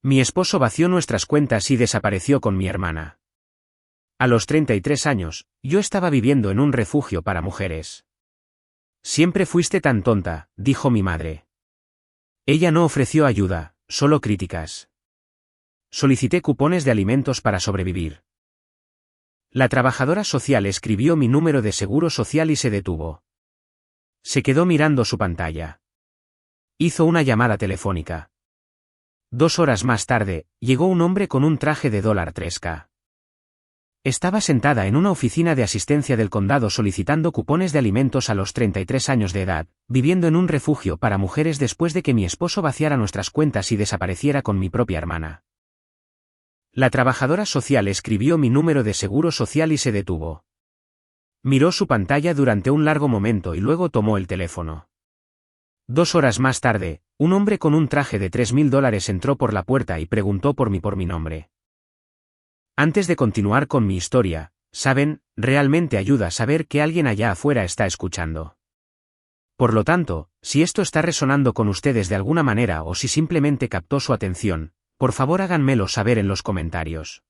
Mi esposo vació nuestras cuentas y desapareció con mi hermana. A los 33 años, yo estaba viviendo en un refugio para mujeres. Siempre fuiste tan tonta, dijo mi madre. Ella no ofreció ayuda, solo críticas. Solicité cupones de alimentos para sobrevivir. La trabajadora social escribió mi número de seguro social y se detuvo. Se quedó mirando su pantalla. Hizo una llamada telefónica. 2 horas más tarde, llegó un hombre con un traje de $3K. Estaba sentada en una oficina de asistencia del condado solicitando cupones de alimentos a los 33 años de edad, viviendo en un refugio para mujeres después de que mi esposo vaciara nuestras cuentas y desapareciera con mi propia hermana. La trabajadora social escribió mi número de seguro social y se detuvo. Miró su pantalla durante un largo momento y luego tomó el teléfono. 2 horas más tarde, un hombre con un traje de $3.000 entró por la puerta y preguntó por mi nombre. Antes de continuar con mi historia, saben, realmente ayuda a saber que alguien allá afuera está escuchando. Por lo tanto, si esto está resonando con ustedes de alguna manera o si simplemente captó su atención, por favor háganmelo saber en los comentarios.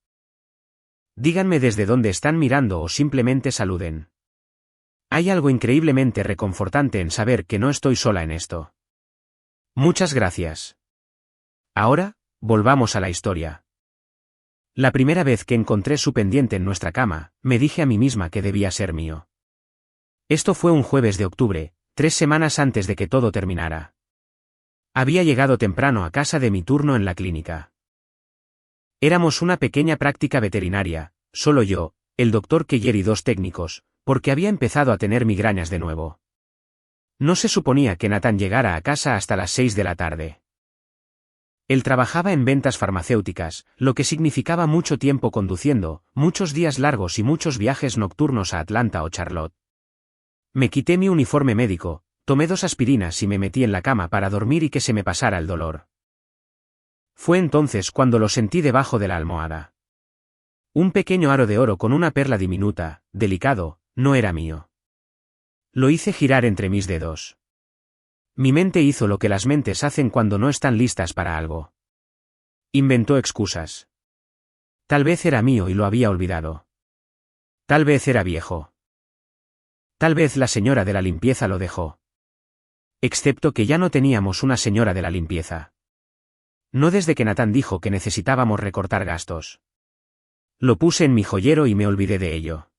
Díganme desde dónde están mirando o simplemente saluden. Hay algo increíblemente reconfortante en saber que no estoy sola en esto. Muchas gracias. Ahora, volvamos a la historia. La primera vez que encontré su pendiente en nuestra cama, me dije a mí misma que debía ser mío. Esto fue un jueves de octubre, 3 semanas antes de que todo terminara. Había llegado temprano a casa de mi turno en la clínica. Éramos una pequeña práctica veterinaria, solo yo, el doctor Keller y 2 técnicos, porque había empezado a tener migrañas de nuevo. No se suponía que Nathan llegara a casa hasta las 6 de la tarde. Él trabajaba en ventas farmacéuticas, lo que significaba mucho tiempo conduciendo, muchos días largos y muchos viajes nocturnos a Atlanta o Charlotte. Me quité mi uniforme médico, tomé 2 aspirinas y me metí en la cama para dormir y que se me pasara el dolor. Fue entonces cuando lo sentí debajo de la almohada. Un pequeño aro de oro con una perla diminuta, delicado, no era mío. Lo hice girar entre mis dedos. Mi mente hizo lo que las mentes hacen cuando no están listas para algo. Inventó excusas. Tal vez era mío y lo había olvidado. Tal vez era viejo. Tal vez la señora de la limpieza lo dejó. Excepto que ya no teníamos una señora de la limpieza. No desde que Nathan dijo que necesitábamos recortar gastos. Lo puse en mi joyero y me olvidé de ello.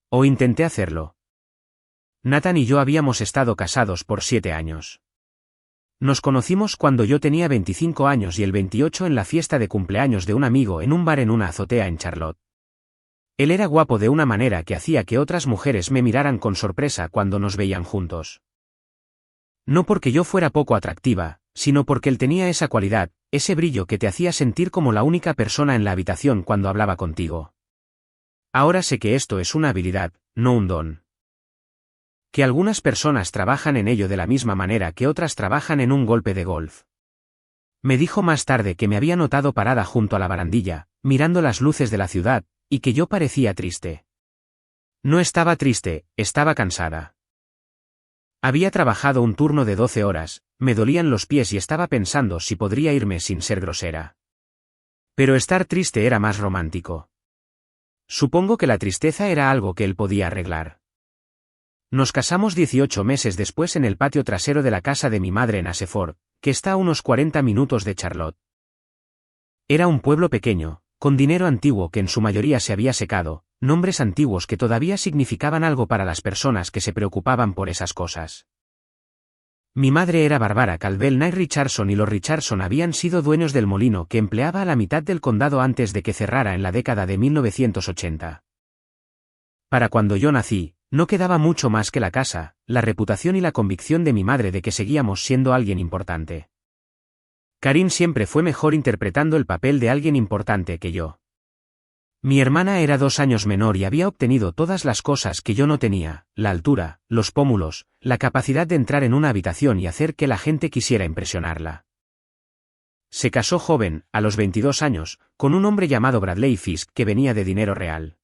O intenté hacerlo. Nathan y yo habíamos estado casados por 7 años. Nos conocimos cuando yo tenía 25 años y él 28 en la fiesta de cumpleaños de un amigo en un bar en una azotea en Charlotte. Él era guapo de una manera que hacía que otras mujeres me miraran con sorpresa cuando nos veían juntos. No porque yo fuera poco atractiva, sino porque él tenía esa cualidad, ese brillo que te hacía sentir como la única persona en la habitación cuando hablaba contigo. Ahora sé que esto es una habilidad, no un don. Que algunas personas trabajan en ello de la misma manera que otras trabajan en un golpe de golf. Me dijo más tarde que me había notado parada junto a la barandilla, mirando las luces de la ciudad, y que yo parecía triste. No estaba triste, estaba cansada. Había trabajado un turno de 12 horas, me dolían los pies y estaba pensando si podría irme sin ser grosera. Pero estar triste era más romántico. Supongo que la tristeza era algo que él podía arreglar. Nos casamos 18 meses después en el patio trasero de la casa de mi madre en Aseford, que está a unos 40 minutos de Charlotte. Era un pueblo pequeño, con dinero antiguo que en su mayoría se había secado, nombres antiguos que todavía significaban algo para las personas que se preocupaban por esas cosas. Mi madre era Barbara Caldwell Knight Richardson y los Richardson habían sido dueños del molino que empleaba a la mitad del condado antes de que cerrara en la década de 1980. Para cuando yo nací, no quedaba mucho más que la casa, la reputación y la convicción de mi madre de que seguíamos siendo alguien importante. Karin siempre fue mejor interpretando el papel de alguien importante que yo. Mi hermana era 2 años menor y había obtenido todas las cosas que yo no tenía, la altura, los pómulos, la capacidad de entrar en una habitación y hacer que la gente quisiera impresionarla. Se casó joven, a los 22 años, con un hombre llamado Bradley Fisk que venía de dinero real.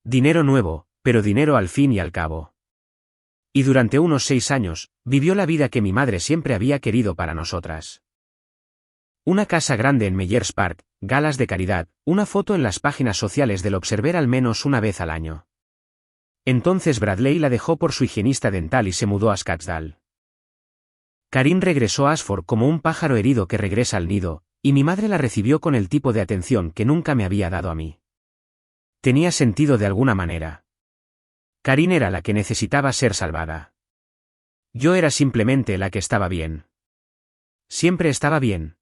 Dinero nuevo, pero dinero al fin y al cabo. Y durante unos 6 años, vivió la vida que mi madre siempre había querido para nosotras. Una casa grande en Meyers Park, galas de caridad, una foto en las páginas sociales del Observer al menos una vez al año. Entonces Bradley la dejó por su higienista dental y se mudó a Scottsdale. Karin regresó a Ashford como un pájaro herido que regresa al nido, y mi madre la recibió con el tipo de atención que nunca me había dado a mí. Tenía sentido de alguna manera. Karin era la que necesitaba ser salvada. Yo era simplemente la que estaba bien. Siempre estaba bien.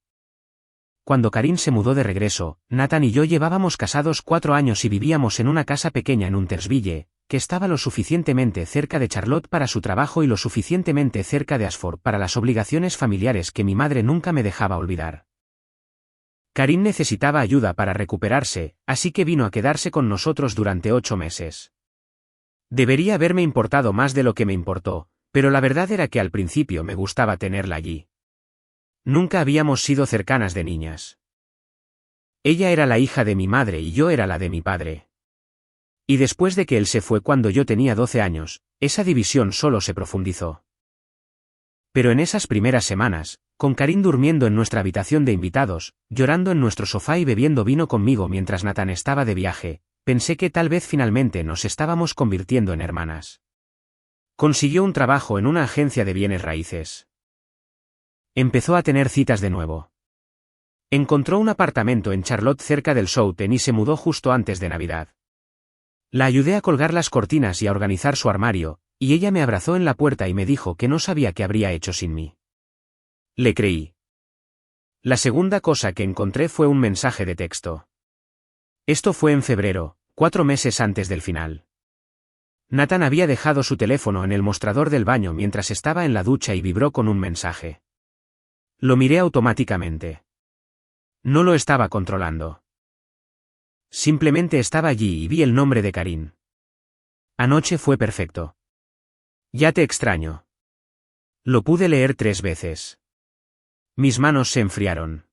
Cuando Karin se mudó de regreso, Nathan y yo llevábamos casados 4 años y vivíamos en una casa pequeña en Untersville, que estaba lo suficientemente cerca de Charlotte para su trabajo y lo suficientemente cerca de Ashford para las obligaciones familiares que mi madre nunca me dejaba olvidar. Karin necesitaba ayuda para recuperarse, así que vino a quedarse con nosotros durante 8 meses. Debería haberme importado más de lo que me importó, pero la verdad era que al principio me gustaba tenerla allí. Nunca habíamos sido cercanas de niñas. Ella era la hija de mi madre y yo era la de mi padre. Y después de que él se fue cuando yo tenía 12 años, esa división solo se profundizó. Pero en esas primeras semanas, con Karin durmiendo en nuestra habitación de invitados, llorando en nuestro sofá y bebiendo vino conmigo mientras Nathan estaba de viaje, pensé que tal vez finalmente nos estábamos convirtiendo en hermanas. Consiguió un trabajo en una agencia de bienes raíces. Empezó a tener citas de nuevo. Encontró un apartamento en Charlotte cerca del Southend y se mudó justo antes de Navidad. La ayudé a colgar las cortinas y a organizar su armario, y ella me abrazó en la puerta y me dijo que no sabía qué habría hecho sin mí. Le creí. La segunda cosa que encontré fue un mensaje de texto. Esto fue en febrero, 4 meses antes del final. Nathan había dejado su teléfono en el mostrador del baño mientras estaba en la ducha y vibró con un mensaje. Lo miré automáticamente. No lo estaba controlando. Simplemente estaba allí y vi el nombre de Karin. Anoche fue perfecto. Ya te extraño. Lo pude leer 3 veces. Mis manos se enfriaron.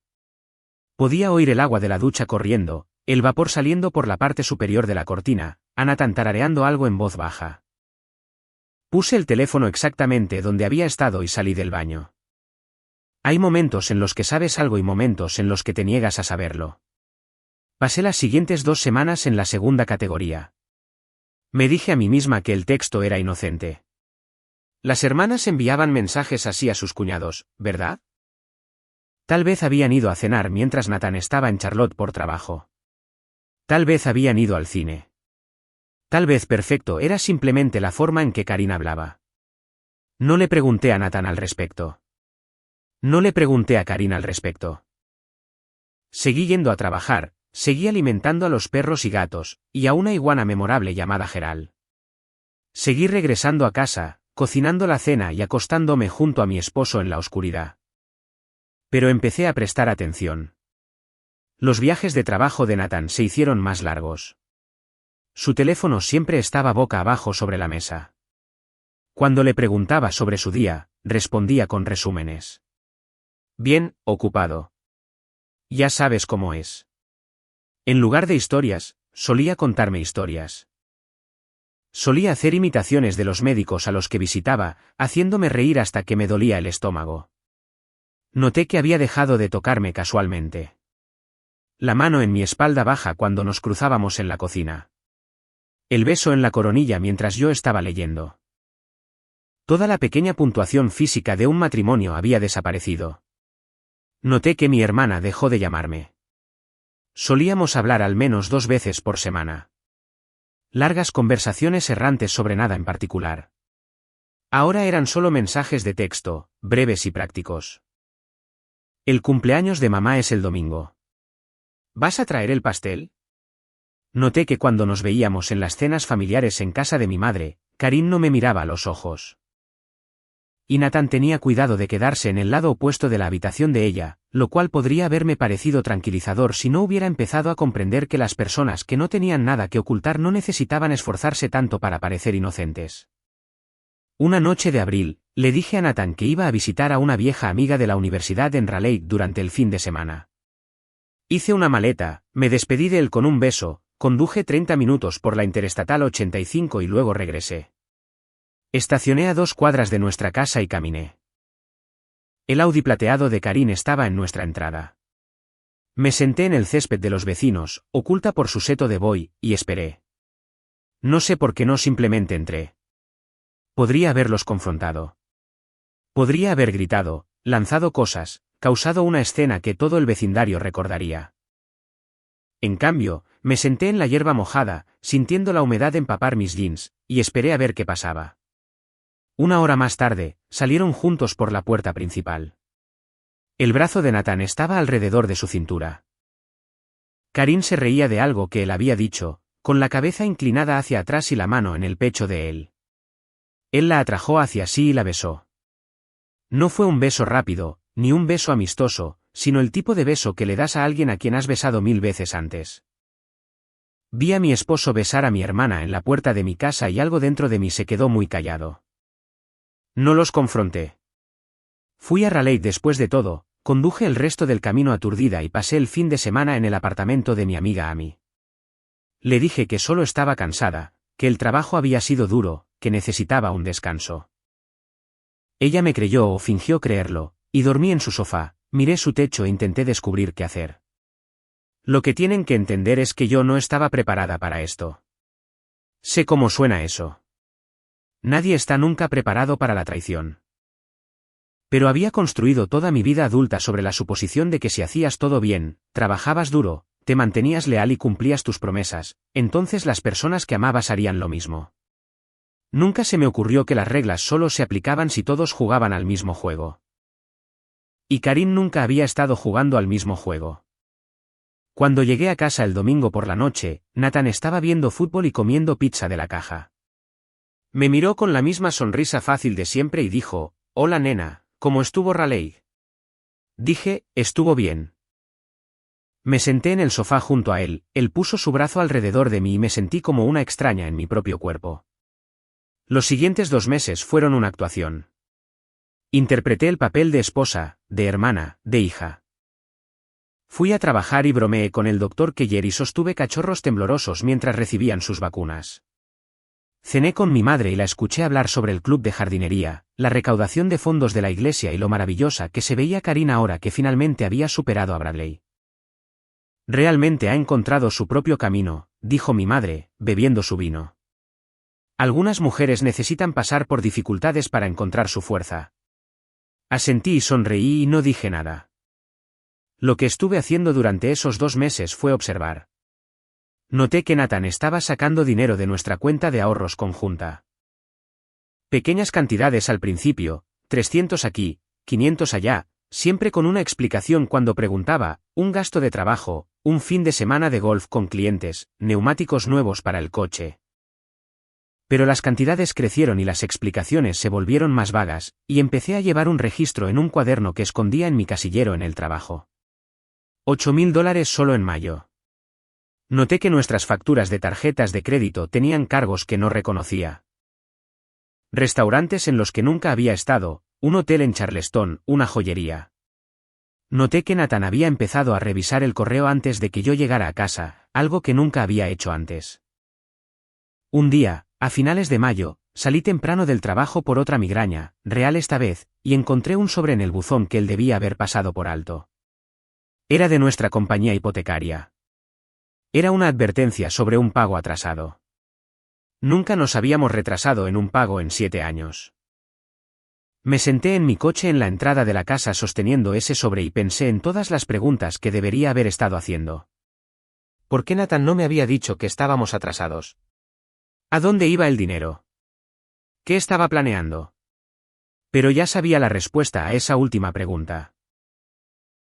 Podía oír el agua de la ducha corriendo, el vapor saliendo por la parte superior de la cortina, a Nathan tarareando algo en voz baja. Puse el teléfono exactamente donde había estado y salí del baño. Hay momentos en los que sabes algo y momentos en los que te niegas a saberlo. Pasé las siguientes 2 semanas en la segunda categoría. Me dije a mí misma que el texto era inocente. Las hermanas enviaban mensajes así a sus cuñados, ¿verdad? Tal vez habían ido a cenar mientras Nathan estaba en Charlotte por trabajo. Tal vez habían ido al cine. Tal vez perfecto era simplemente la forma en que Karin hablaba. No le pregunté a Nathan al respecto. No le pregunté a Karin al respecto. Seguí yendo a trabajar, seguí alimentando a los perros y gatos, y a una iguana memorable llamada Geral. Seguí regresando a casa, cocinando la cena y acostándome junto a mi esposo en la oscuridad. Pero empecé a prestar atención. Los viajes de trabajo de Nathan se hicieron más largos. Su teléfono siempre estaba boca abajo sobre la mesa. Cuando le preguntaba sobre su día, respondía con resúmenes. Bien, ocupado. Ya sabes cómo es. En lugar de historias, solía contarme historias. Solía hacer imitaciones de los médicos a los que visitaba, haciéndome reír hasta que me dolía el estómago. Noté que había dejado de tocarme casualmente. La mano en mi espalda baja cuando nos cruzábamos en la cocina. El beso en la coronilla mientras yo estaba leyendo. Toda la pequeña puntuación física de un matrimonio había desaparecido. Noté que mi hermana dejó de llamarme. Solíamos hablar al menos 2 veces por semana. Largas conversaciones errantes sobre nada en particular. Ahora eran solo mensajes de texto, breves y prácticos. El cumpleaños de mamá es el domingo. ¿Vas a traer el pastel? Noté que cuando nos veíamos en las cenas familiares en casa de mi madre, Karin no me miraba a los ojos. Y Nathan tenía cuidado de quedarse en el lado opuesto de la habitación de ella, lo cual podría haberme parecido tranquilizador si no hubiera empezado a comprender que las personas que no tenían nada que ocultar no necesitaban esforzarse tanto para parecer inocentes. Una noche de abril, le dije a Nathan que iba a visitar a una vieja amiga de la universidad en Raleigh durante el fin de semana. Hice una maleta, me despedí de él con un beso, conduje 30 minutos por la Interestatal 85 y luego regresé. Estacioné a 2 cuadras de nuestra casa y caminé. El Audi plateado de Karin estaba en nuestra entrada. Me senté en el césped de los vecinos, oculta por su seto de buey, y esperé. No sé por qué no simplemente entré. Podría haberlos confrontado. Podría haber gritado, lanzado cosas, causado una escena que todo el vecindario recordaría. En cambio, me senté en la hierba mojada, sintiendo la humedad empapar mis jeans, y esperé a ver qué pasaba. Una hora más tarde, salieron juntos por la puerta principal. El brazo de Nathan estaba alrededor de su cintura. Karin se reía de algo que él había dicho, con la cabeza inclinada hacia atrás y la mano en el pecho de él. Él la atrajo hacia sí y la besó. No fue un beso rápido, ni un beso amistoso, sino el tipo de beso que le das a alguien a quien has besado 1000 veces antes. Vi a mi esposo besar a mi hermana en la puerta de mi casa y algo dentro de mí se quedó muy callado. No los confronté. Fui a Raleigh después de todo, conduje el resto del camino aturdida y pasé el fin de semana en el apartamento de mi amiga Amy. Le dije que solo estaba cansada, que el trabajo había sido duro, que necesitaba un descanso. Ella me creyó o fingió creerlo, y dormí en su sofá, miré su techo e intenté descubrir qué hacer. Lo que tienen que entender es que yo no estaba preparada para esto. Sé cómo suena eso. Nadie está nunca preparado para la traición. Pero había construido toda mi vida adulta sobre la suposición de que si hacías todo bien, trabajabas duro, te mantenías leal y cumplías tus promesas, entonces las personas que amabas harían lo mismo. Nunca se me ocurrió que las reglas solo se aplicaban si todos jugaban al mismo juego. Y Karin nunca había estado jugando al mismo juego. Cuando llegué a casa el domingo por la noche, Nathan estaba viendo fútbol y comiendo pizza de la caja. Me miró con la misma sonrisa fácil de siempre y dijo, «Hola nena, ¿cómo estuvo Raleigh?» Dije, «Estuvo bien». Me senté en el sofá junto a él, él puso su brazo alrededor de mí y me sentí como una extraña en mi propio cuerpo. Los siguientes 2 meses fueron una actuación. Interpreté el papel de esposa, de hermana, de hija. Fui a trabajar y bromeé con el doctor Keller y sostuve cachorros temblorosos mientras recibían sus vacunas. Cené con mi madre y la escuché hablar sobre el club de jardinería, la recaudación de fondos de la iglesia y lo maravillosa que se veía Karin ahora que finalmente había superado a Bradley. Realmente ha encontrado su propio camino, dijo mi madre, bebiendo su vino. Algunas mujeres necesitan pasar por dificultades para encontrar su fuerza. Asentí y sonreí y no dije nada. Lo que estuve haciendo durante esos 2 meses fue observar. Noté que Nathan estaba sacando dinero de nuestra cuenta de ahorros conjunta. Pequeñas cantidades al principio, 300 aquí, 500 allá, siempre con una explicación cuando preguntaba, un gasto de trabajo, un fin de semana de golf con clientes, neumáticos nuevos para el coche. Pero las cantidades crecieron y las explicaciones se volvieron más vagas, y empecé a llevar un registro en un cuaderno que escondía en mi casillero en el trabajo. $8,000 solo en mayo. Noté que nuestras facturas de tarjetas de crédito tenían cargos que no reconocía. Restaurantes en los que nunca había estado, un hotel en Charleston, una joyería. Noté que Nathan había empezado a revisar el correo antes de que yo llegara a casa, algo que nunca había hecho antes. Un día, a finales de mayo, salí temprano del trabajo por otra migraña, real esta vez, y encontré un sobre en el buzón que él debía haber pasado por alto. Era de nuestra compañía hipotecaria. Era una advertencia sobre un pago atrasado. Nunca nos habíamos retrasado en un pago en 7 años. Me senté en mi coche en la entrada de la casa sosteniendo ese sobre y pensé en todas las preguntas que debería haber estado haciendo. ¿Por qué Nathan no me había dicho que estábamos atrasados? ¿A dónde iba el dinero? ¿Qué estaba planeando? Pero ya sabía la respuesta a esa última pregunta.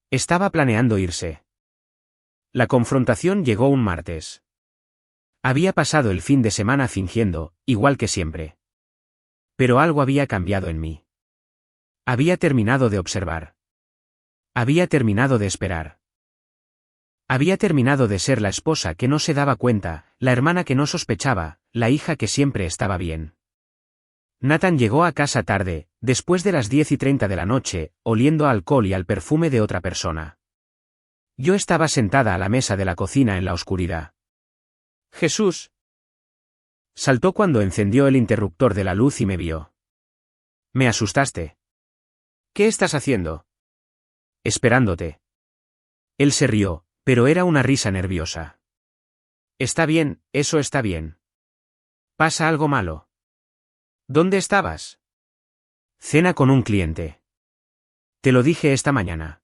Estaba planeando irse. La confrontación llegó un martes. Había pasado el fin de semana fingiendo, igual que siempre. Pero algo había cambiado en mí. Había terminado de observar. Había terminado de esperar. Había terminado de ser la esposa que no se daba cuenta, la hermana que no sospechaba, la hija que siempre estaba bien. Nathan llegó a casa tarde, después de las 10:30 de la noche, oliendo a alcohol y al perfume de otra persona. Yo estaba sentada a la mesa de la cocina en la oscuridad. «Jesús». Saltó cuando encendió el interruptor de la luz y me vio. «Me asustaste». «¿Qué estás haciendo?» «Esperándote». Él se rió, pero era una risa nerviosa. Está bien, eso está bien. ¿Pasa algo malo? ¿Dónde estabas? Cena con un cliente. Te lo dije esta mañana.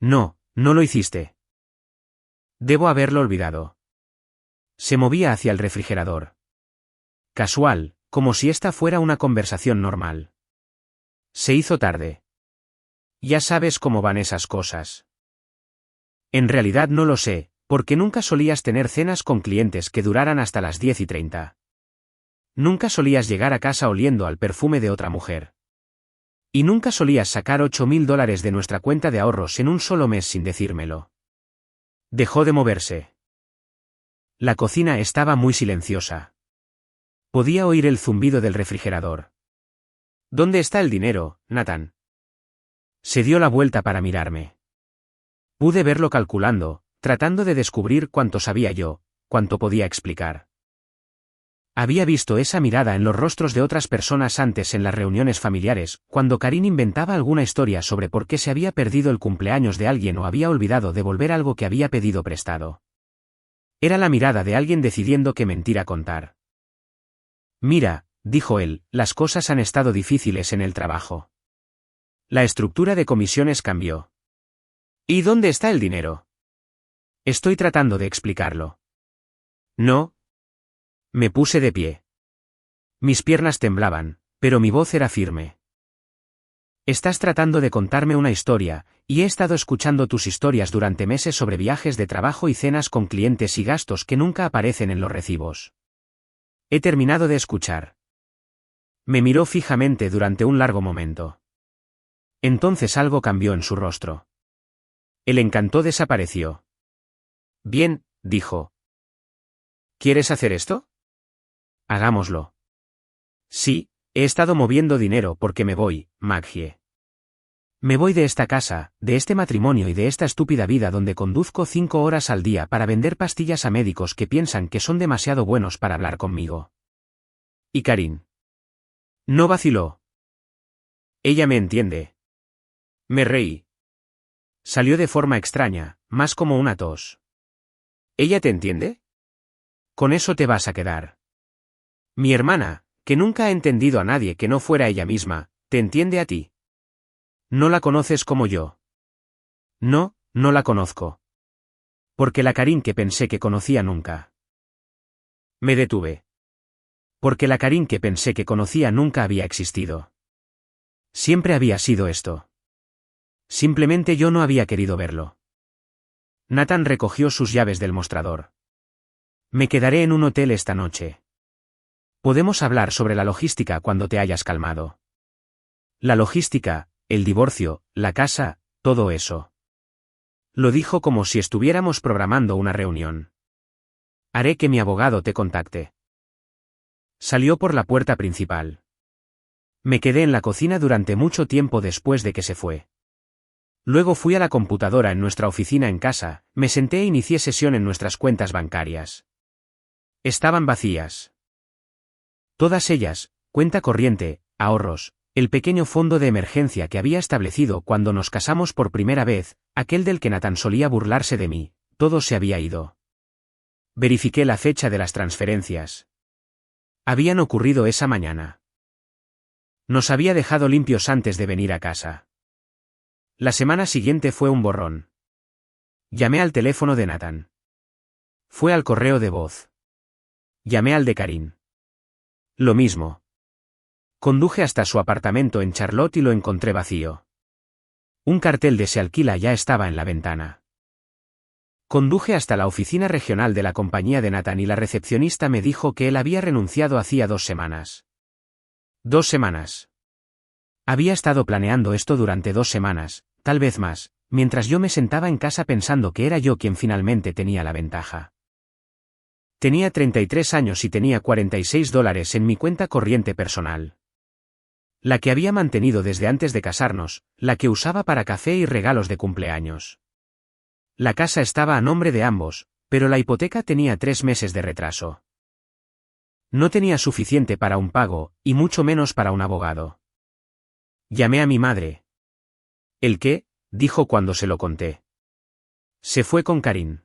No, no lo hiciste. Debo haberlo olvidado. Se movía hacia el refrigerador. Casual, como si esta fuera una conversación normal. Se hizo tarde. Ya sabes cómo van esas cosas. En realidad no lo sé, porque nunca solías tener cenas con clientes que duraran hasta las 10:30. Nunca solías llegar a casa oliendo al perfume de otra mujer. Y nunca solías sacar $8.000 de nuestra cuenta de ahorros en un solo mes sin decírmelo. Dejó de moverse. La cocina estaba muy silenciosa. Podía oír el zumbido del refrigerador. ¿Dónde está el dinero, Nathan? Se dio la vuelta para mirarme. Pude verlo calculando, tratando de descubrir cuánto sabía yo, cuánto podía explicar. Había visto esa mirada en los rostros de otras personas antes en las reuniones familiares, cuando Karin inventaba alguna historia sobre por qué se había perdido el cumpleaños de alguien o había olvidado devolver algo que había pedido prestado. Era la mirada de alguien decidiendo qué mentira contar. Mira, dijo él, las cosas han estado difíciles en el trabajo. La estructura de comisiones cambió. ¿Y dónde está el dinero? Estoy tratando de explicarlo. No. Me puse de pie. Mis piernas temblaban, pero mi voz era firme. Estás tratando de contarme una historia, y he estado escuchando tus historias durante meses sobre viajes de trabajo y cenas con clientes y gastos que nunca aparecen en los recibos. He terminado de escuchar. Me miró fijamente durante un largo momento. Entonces algo cambió en su rostro. El encanto desapareció. Bien, dijo. ¿Quieres hacer esto? Hagámoslo. Sí, he estado moviendo dinero porque me voy, Maggie. Me voy de esta casa, de este matrimonio y de esta estúpida vida donde conduzco 5 horas al día para vender pastillas a médicos que piensan que son demasiado buenos para hablar conmigo. ¿Y Karin? No vaciló. Ella me entiende. Me reí. Salió de forma extraña, más como una tos. ¿Ella te entiende? Con eso te vas a quedar. Mi hermana, que nunca ha entendido a nadie que no fuera ella misma, ¿te entiende a ti? No la conoces como yo. No, no la conozco. Porque la Karin que pensé que conocía nunca. Me detuve. Porque la Karin que pensé que conocía nunca había existido. Siempre había sido esto. Simplemente yo no había querido verlo. Nathan recogió sus llaves del mostrador. Me quedaré en un hotel esta noche. Podemos hablar sobre la logística cuando te hayas calmado. La logística, el divorcio, la casa, todo eso. Lo dijo como si estuviéramos programando una reunión. Haré que mi abogado te contacte. Salió por la puerta principal. Me quedé en la cocina durante mucho tiempo después de que se fue. Luego fui a la computadora en nuestra oficina en casa, me senté e inicié sesión en nuestras cuentas bancarias. Estaban vacías. Todas ellas, cuenta corriente, ahorros, el pequeño fondo de emergencia que había establecido cuando nos casamos por primera vez, aquel del que Nathan solía burlarse de mí, todo se había ido. Verifiqué la fecha de las transferencias. Habían ocurrido esa mañana. Nos había dejado limpios antes de venir a casa. La semana siguiente fue un borrón. Llamé al teléfono de Nathan. Fue al correo de voz. Llamé al de Karin. Lo mismo. Conduje hasta su apartamento en Charlotte y lo encontré vacío. Un cartel de "se alquila" ya estaba en la ventana. Conduje hasta la oficina regional de la compañía de Nathan y la recepcionista me dijo que él había renunciado hacía 2 semanas. 2 semanas. Había estado planeando esto durante 2 semanas, tal vez más, mientras yo me sentaba en casa pensando que era yo quien finalmente tenía la ventaja. Tenía 33 años y tenía $46 en mi cuenta corriente personal. La que había mantenido desde antes de casarnos, la que usaba para café y regalos de cumpleaños. La casa estaba a nombre de ambos, pero la hipoteca tenía 3 meses de retraso. No tenía suficiente para un pago, y mucho menos para un abogado. Llamé a mi madre. ¿El qué?, dijo cuando se lo conté. Se fue con Karin.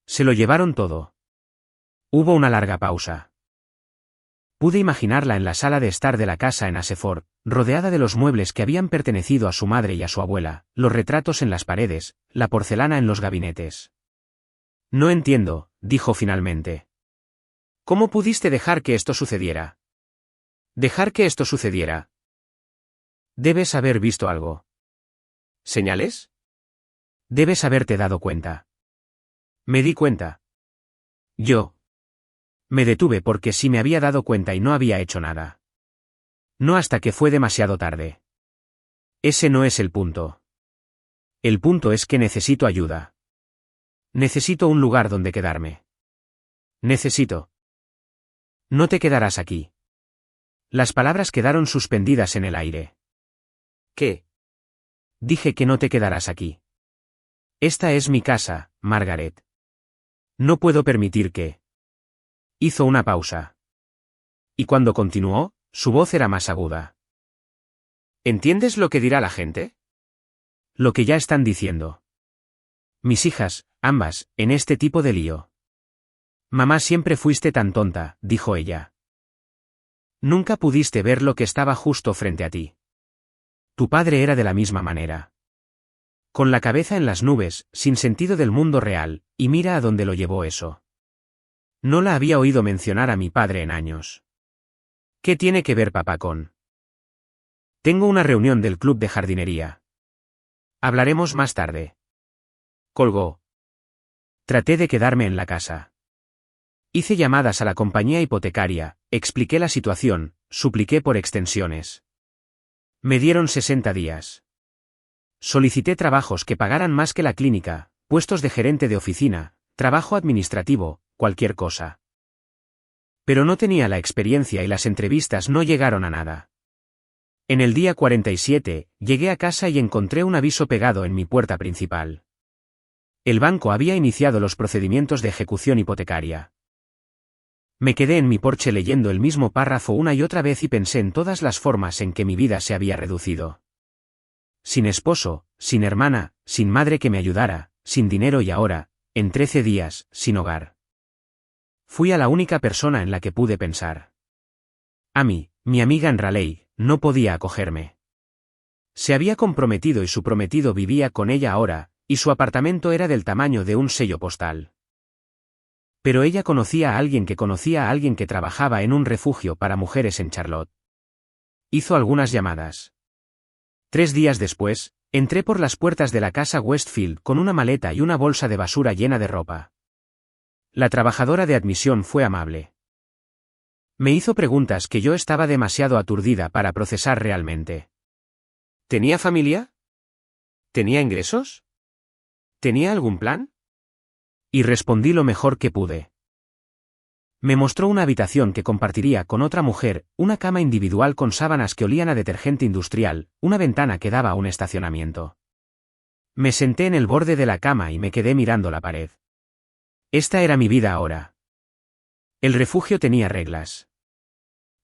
Se lo llevaron todo. Hubo una larga pausa. Pude imaginarla en la sala de estar de la casa en Aseford, rodeada de los muebles que habían pertenecido a su madre y a su abuela, los retratos en las paredes, la porcelana en los gabinetes. No entiendo, dijo finalmente. ¿Cómo pudiste dejar que esto sucediera? ¿Dejar que esto sucediera? Debes haber visto algo. ¿Señales? Debes haberte dado cuenta. Me di cuenta. Yo. Me detuve porque sí me había dado cuenta y no había hecho nada. No hasta que fue demasiado tarde. Ese no es el punto. El punto es que necesito ayuda. Necesito un lugar donde quedarme. Necesito. No te quedarás aquí. Las palabras quedaron suspendidas en el aire. ¿Qué? Dije que no te quedarás aquí. Esta es mi casa, Margaret. No puedo permitir que... Hizo una pausa. Y cuando continuó, su voz era más aguda. ¿Entiendes lo que dirá la gente? Lo que ya están diciendo. Mis hijas, ambas, en este tipo de lío. Mamá, siempre fuiste tan tonta, dijo ella. Nunca pudiste ver lo que estaba justo frente a ti. Tu padre era de la misma manera. Con la cabeza en las nubes, sin sentido del mundo real, y mira a dónde lo llevó eso. No la había oído mencionar a mi padre en años. ¿Qué tiene que ver papá con? Tengo una reunión del club de jardinería. Hablaremos más tarde. Colgó. Traté de quedarme en la casa. Hice llamadas a la compañía hipotecaria, expliqué la situación, supliqué por extensiones. Me dieron 60 días. Solicité trabajos que pagaran más que la clínica, puestos de gerente de oficina, trabajo administrativo, cualquier cosa. Pero no tenía la experiencia y las entrevistas no llegaron a nada. En el día 47, llegué a casa y encontré un aviso pegado en mi puerta principal. El banco había iniciado los procedimientos de ejecución hipotecaria. Me quedé en mi porche leyendo el mismo párrafo una y otra vez y pensé en todas las formas en que mi vida se había reducido. Sin esposo, sin hermana, sin madre que me ayudara, sin dinero y ahora, en 13 días, sin hogar. Fui a la única persona en la que pude pensar. Amy, mi amiga en Raleigh, no podía acogerme. Se había comprometido y su prometido vivía con ella ahora, y su apartamento era del tamaño de un sello postal. Pero ella conocía a alguien que trabajaba en un refugio para mujeres en Charlotte. Hizo algunas llamadas. 3 días después, entré por las puertas de la casa Westfield con una maleta y una bolsa de basura llena de ropa. La trabajadora de admisión fue amable. Me hizo preguntas que yo estaba demasiado aturdida para procesar realmente. ¿Tenía familia? ¿Tenía ingresos? ¿Tenía algún plan? Y respondí lo mejor que pude. Me mostró una habitación que compartiría con otra mujer, una cama individual con sábanas que olían a detergente industrial, una ventana que daba a un estacionamiento. Me senté en el borde de la cama y me quedé mirando la pared. Esta era mi vida ahora. El refugio tenía reglas.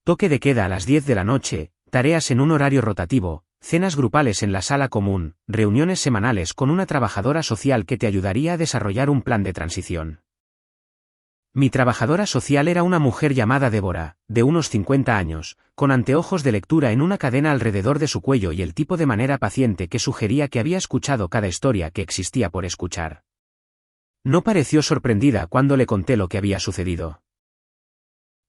Toque de queda a las 10 de la noche, tareas en un horario rotativo, cenas grupales en la sala común, reuniones semanales con una trabajadora social que te ayudaría a desarrollar un plan de transición. Mi trabajadora social era una mujer llamada Débora, de unos 50 años, con anteojos de lectura en una cadena alrededor de su cuello y el tipo de manera paciente que sugería que había escuchado cada historia que existía por escuchar. No pareció sorprendida cuando le conté lo que había sucedido.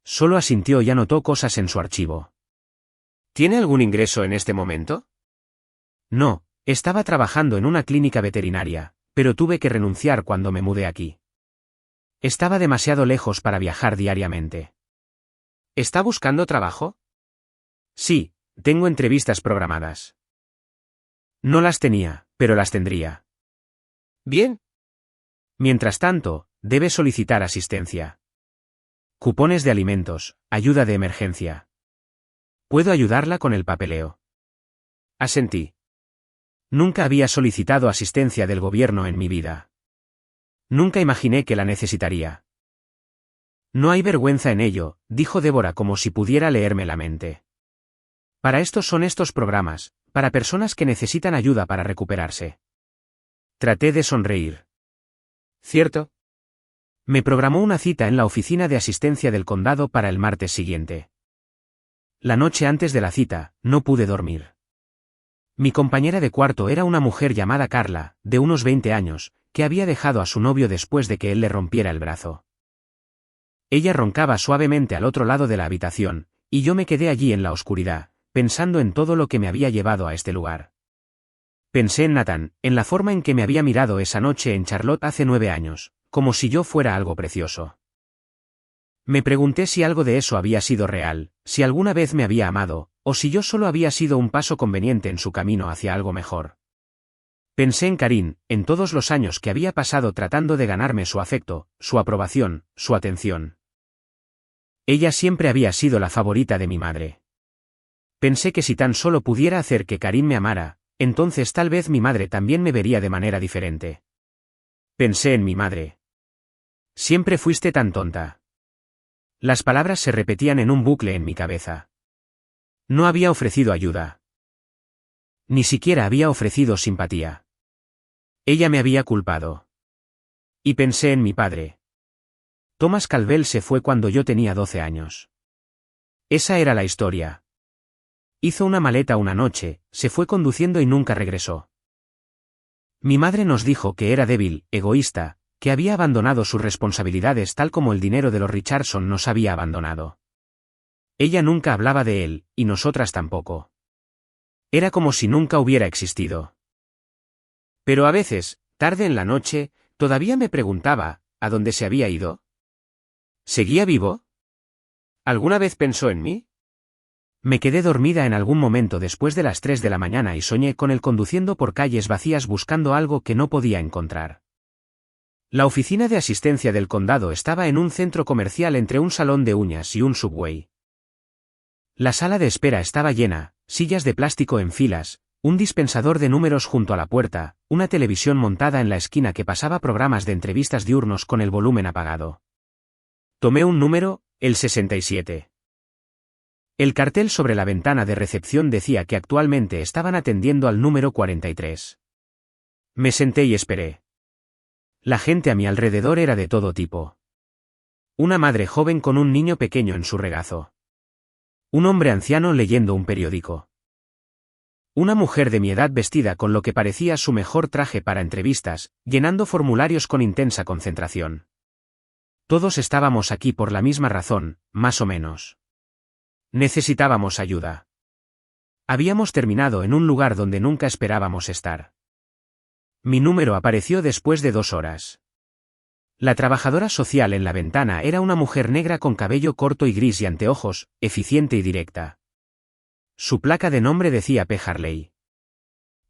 Solo asintió y anotó cosas en su archivo. ¿Tiene algún ingreso en este momento? No, estaba trabajando en una clínica veterinaria, pero tuve que renunciar cuando me mudé aquí. Estaba demasiado lejos para viajar diariamente. ¿Está buscando trabajo? Sí, tengo entrevistas programadas. No las tenía, pero las tendría. Bien. Mientras tanto, debe solicitar asistencia. Cupones de alimentos, ayuda de emergencia. ¿Puedo ayudarla con el papeleo? Asentí. Nunca había solicitado asistencia del gobierno en mi vida. Nunca imaginé que la necesitaría. No hay vergüenza en ello, dijo Débora como si pudiera leerme la mente. Para esto son estos programas, para personas que necesitan ayuda para recuperarse. Traté de sonreír. ¿Cierto? Me programó una cita en la oficina de asistencia del condado para el martes siguiente. La noche antes de la cita, no pude dormir. Mi compañera de cuarto era una mujer llamada Carla, de unos 20 años, que había dejado a su novio después de que él le rompiera el brazo. Ella roncaba suavemente al otro lado de la habitación, y yo me quedé allí en la oscuridad, pensando en todo lo que me había llevado a este lugar. Pensé en Nathan, en la forma en que me había mirado esa noche en Charlotte hace 9 años, como si yo fuera algo precioso. Me pregunté si algo de eso había sido real, si alguna vez me había amado, o si yo solo había sido un paso conveniente en su camino hacia algo mejor. Pensé en Karin, en todos los años que había pasado tratando de ganarme su afecto, su aprobación, su atención. Ella siempre había sido la favorita de mi madre. Pensé que si tan solo pudiera hacer que Karin me amara, entonces tal vez mi madre también me vería de manera diferente. Pensé en mi madre. Siempre fuiste tan tonta. Las palabras se repetían en un bucle en mi cabeza. No había ofrecido ayuda. Ni siquiera había ofrecido simpatía. Ella me había culpado. Y pensé en mi padre. Thomas Calvel se fue cuando yo tenía 12 años. Esa era la historia. Hizo una maleta una noche, se fue conduciendo y nunca regresó. Mi madre nos dijo que era débil, egoísta, que había abandonado sus responsabilidades tal como el dinero de los Richardson nos había abandonado. Ella nunca hablaba de él, y nosotras tampoco. Era como si nunca hubiera existido. Pero a veces, tarde en la noche, todavía me preguntaba, ¿a dónde se había ido? ¿Seguía vivo? ¿Alguna vez pensó en mí? Me quedé dormida en algún momento después de las 3 de la mañana y soñé con él conduciendo por calles vacías buscando algo que no podía encontrar. La oficina de asistencia del condado estaba en un centro comercial entre un salón de uñas y un Subway. La sala de espera estaba llena, sillas de plástico en filas, un dispensador de números junto a la puerta, una televisión montada en la esquina que pasaba programas de entrevistas diurnos con el volumen apagado. Tomé un número, el 67. El cartel sobre la ventana de recepción decía que actualmente estaban atendiendo al número 43. Me senté y esperé. La gente a mi alrededor era de todo tipo. Una madre joven con un niño pequeño en su regazo. Un hombre anciano leyendo un periódico. Una mujer de mi edad vestida con lo que parecía su mejor traje para entrevistas, llenando formularios con intensa concentración. Todos estábamos aquí por la misma razón, más o menos. Necesitábamos ayuda. Habíamos terminado en un lugar donde nunca esperábamos estar. Mi número apareció después de 2 horas. La trabajadora social en la ventana era una mujer negra con cabello corto y gris y anteojos, eficiente y directa. Su placa de nombre decía P. Harley.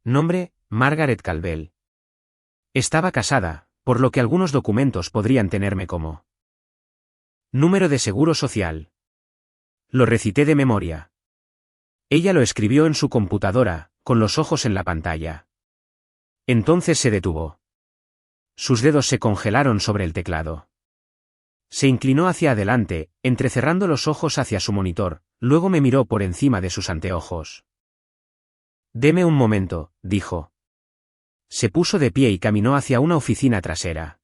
Nombre, Margaret Calvel. Estaba casada, por lo que algunos documentos podrían tenerme como. Número de seguro social. Lo recité de memoria. Ella lo escribió en su computadora, con los ojos en la pantalla. Entonces se detuvo. Sus dedos se congelaron sobre el teclado. Se inclinó hacia adelante, entrecerrando los ojos hacia su monitor, luego me miró por encima de sus anteojos. Deme un momento, dijo. Se puso de pie y caminó hacia una oficina trasera.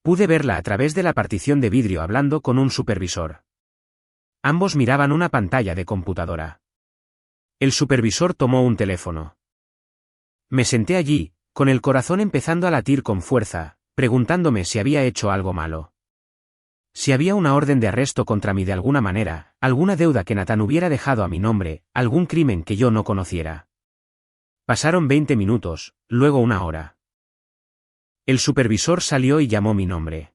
Pude verla a través de la partición de vidrio hablando con un supervisor. Ambos miraban una pantalla de computadora. El supervisor tomó un teléfono. Me senté allí, con el corazón empezando a latir con fuerza, preguntándome si había hecho algo malo. Si había una orden de arresto contra mí de alguna manera, alguna deuda que Nathan hubiera dejado a mi nombre, algún crimen que yo no conociera. Pasaron 20 minutos, luego 1 hora. El supervisor salió y llamó mi nombre.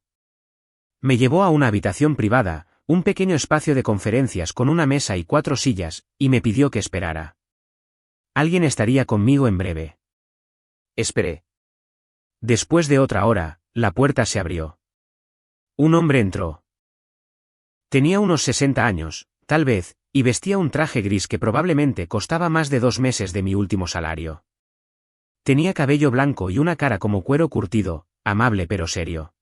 Me llevó a una habitación privada, un pequeño espacio de conferencias con una mesa y 4 sillas, y me pidió que esperara. Alguien estaría conmigo en breve. Esperé. Después de otra hora, la puerta se abrió. Un hombre entró. Tenía unos 60 años, tal vez, y vestía un traje gris que probablemente costaba más de 2 meses de mi último salario. Tenía cabello blanco y una cara como cuero curtido, amable pero serio.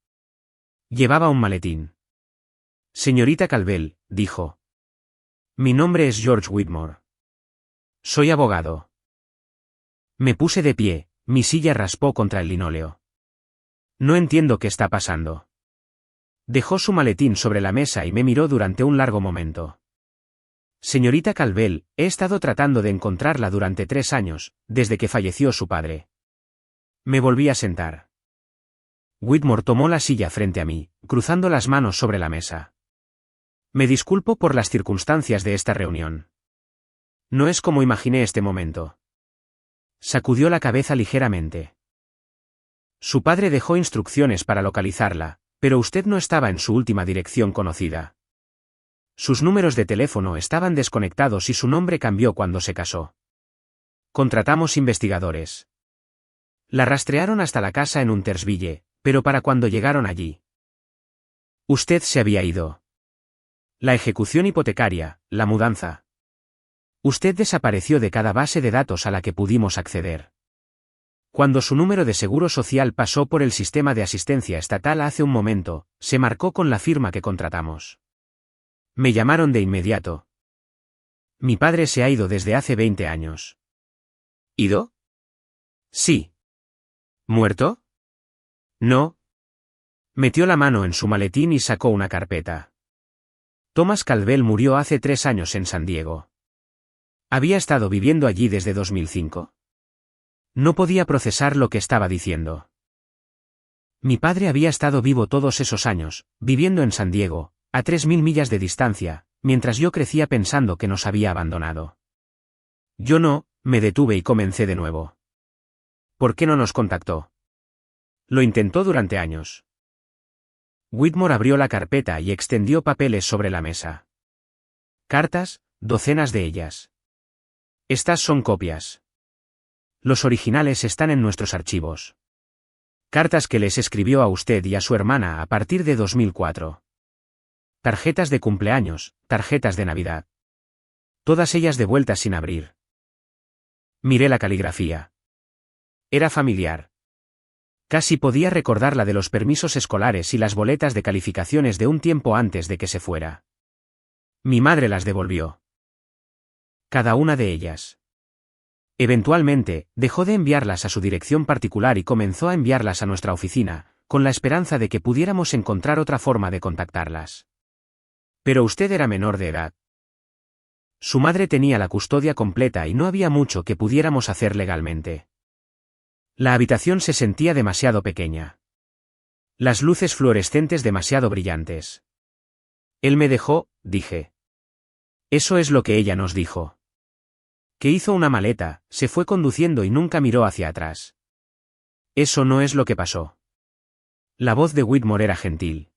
Llevaba un maletín. Señorita Calvel, dijo. Mi nombre es George Whitmore. Soy abogado. Me puse de pie, Mi silla raspó contra el linóleo. No entiendo qué está pasando. Dejó su maletín sobre la mesa y me miró durante un largo momento. Señorita Calvel, he estado tratando de encontrarla durante 3 años, desde que falleció su padre. Me volví a sentar. Whitmore tomó la silla frente a mí, cruzando las manos sobre la mesa. Me disculpo por las circunstancias de esta reunión. No es como imaginé este momento. Sacudió la cabeza ligeramente. Su padre dejó instrucciones para localizarla, pero usted no estaba en su última dirección conocida. Sus números de teléfono estaban desconectados y su nombre cambió cuando se casó. Contratamos investigadores. La rastrearon hasta la casa en Untersville, pero para cuando llegaron allí, usted se había ido. La ejecución hipotecaria, la mudanza. Usted desapareció de cada base de datos a la que pudimos acceder. Cuando su número de seguro social pasó por el sistema de asistencia estatal hace un momento, se marcó con la firma que contratamos. Me llamaron de inmediato. Mi padre se ha ido desde hace 20 años. ¿Ido? Sí. ¿Muerto? No. Metió la mano en su maletín y sacó una carpeta. Thomas Calvel murió hace 3 años en San Diego. Había estado viviendo allí desde 2005. No podía procesar lo que estaba diciendo. Mi padre había estado vivo todos esos años, viviendo en San Diego, a 3.000 millas de distancia, mientras yo crecía pensando que nos había abandonado. Yo no, me detuve y comencé de nuevo. ¿Por qué no nos contactó? Lo intentó durante años. Whitmore abrió la carpeta y extendió papeles sobre la mesa. Cartas, docenas de ellas. Estas son copias. Los originales están en nuestros archivos. Cartas que les escribió a usted y a su hermana a partir de 2004. Tarjetas de cumpleaños, tarjetas de Navidad. Todas ellas devueltas sin abrir. Miré la caligrafía. Era familiar. Casi podía recordar la de los permisos escolares y las boletas de calificaciones de un tiempo antes de que se fuera. Mi madre las devolvió. Cada una de ellas. Eventualmente, dejó de enviarlas a su dirección particular y comenzó a enviarlas a nuestra oficina, con la esperanza de que pudiéramos encontrar otra forma de contactarlas. Pero usted era menor de edad. Su madre tenía la custodia completa y no había mucho que pudiéramos hacer legalmente. La habitación se sentía demasiado pequeña. Las luces fluorescentes demasiado brillantes. Él me dejó, dije. Eso es lo que ella nos dijo. Que hizo una maleta, se fue conduciendo y nunca miró hacia atrás. Eso no es lo que pasó. La voz de Whitmore era gentil.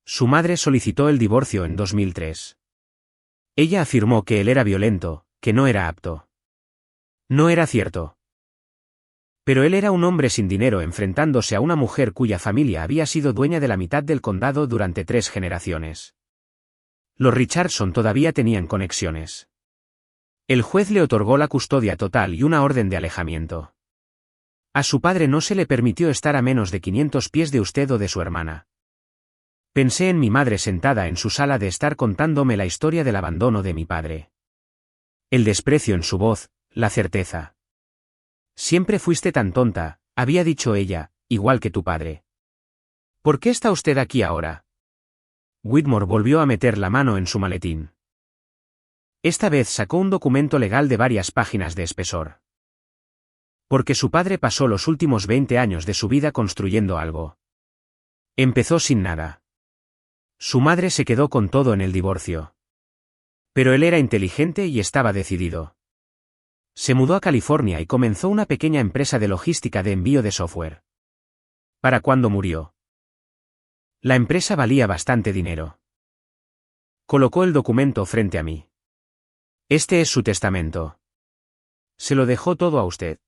Su madre solicitó el divorcio en 2003. Ella afirmó que él era violento, que no era apto. No era cierto. Pero él era un hombre sin dinero enfrentándose a una mujer cuya familia había sido dueña de la mitad del condado durante 3 generaciones. Los Richardson todavía tenían conexiones. El juez le otorgó la custodia total y una orden de alejamiento. A su padre no se le permitió estar a menos de 500 pies de usted o de su hermana. Pensé en mi madre sentada en su sala de estar contándome la historia del abandono de mi padre. El desprecio en su voz, la certeza. Siempre fuiste tan tonta, había dicho ella, igual que tu padre. ¿Por qué está usted aquí ahora? Whitmore volvió a meter la mano en su maletín. Esta vez sacó un documento legal de varias páginas de espesor. Porque su padre pasó los últimos 20 años de su vida construyendo algo. Empezó sin nada. Su madre se quedó con todo en el divorcio. Pero él era inteligente y estaba decidido. Se mudó a California y comenzó una pequeña empresa de logística de envío de software. ¿Para cuándo murió? La empresa valía bastante dinero. Colocó el documento frente a mí. Este es su testamento. Se lo dejó todo a usted.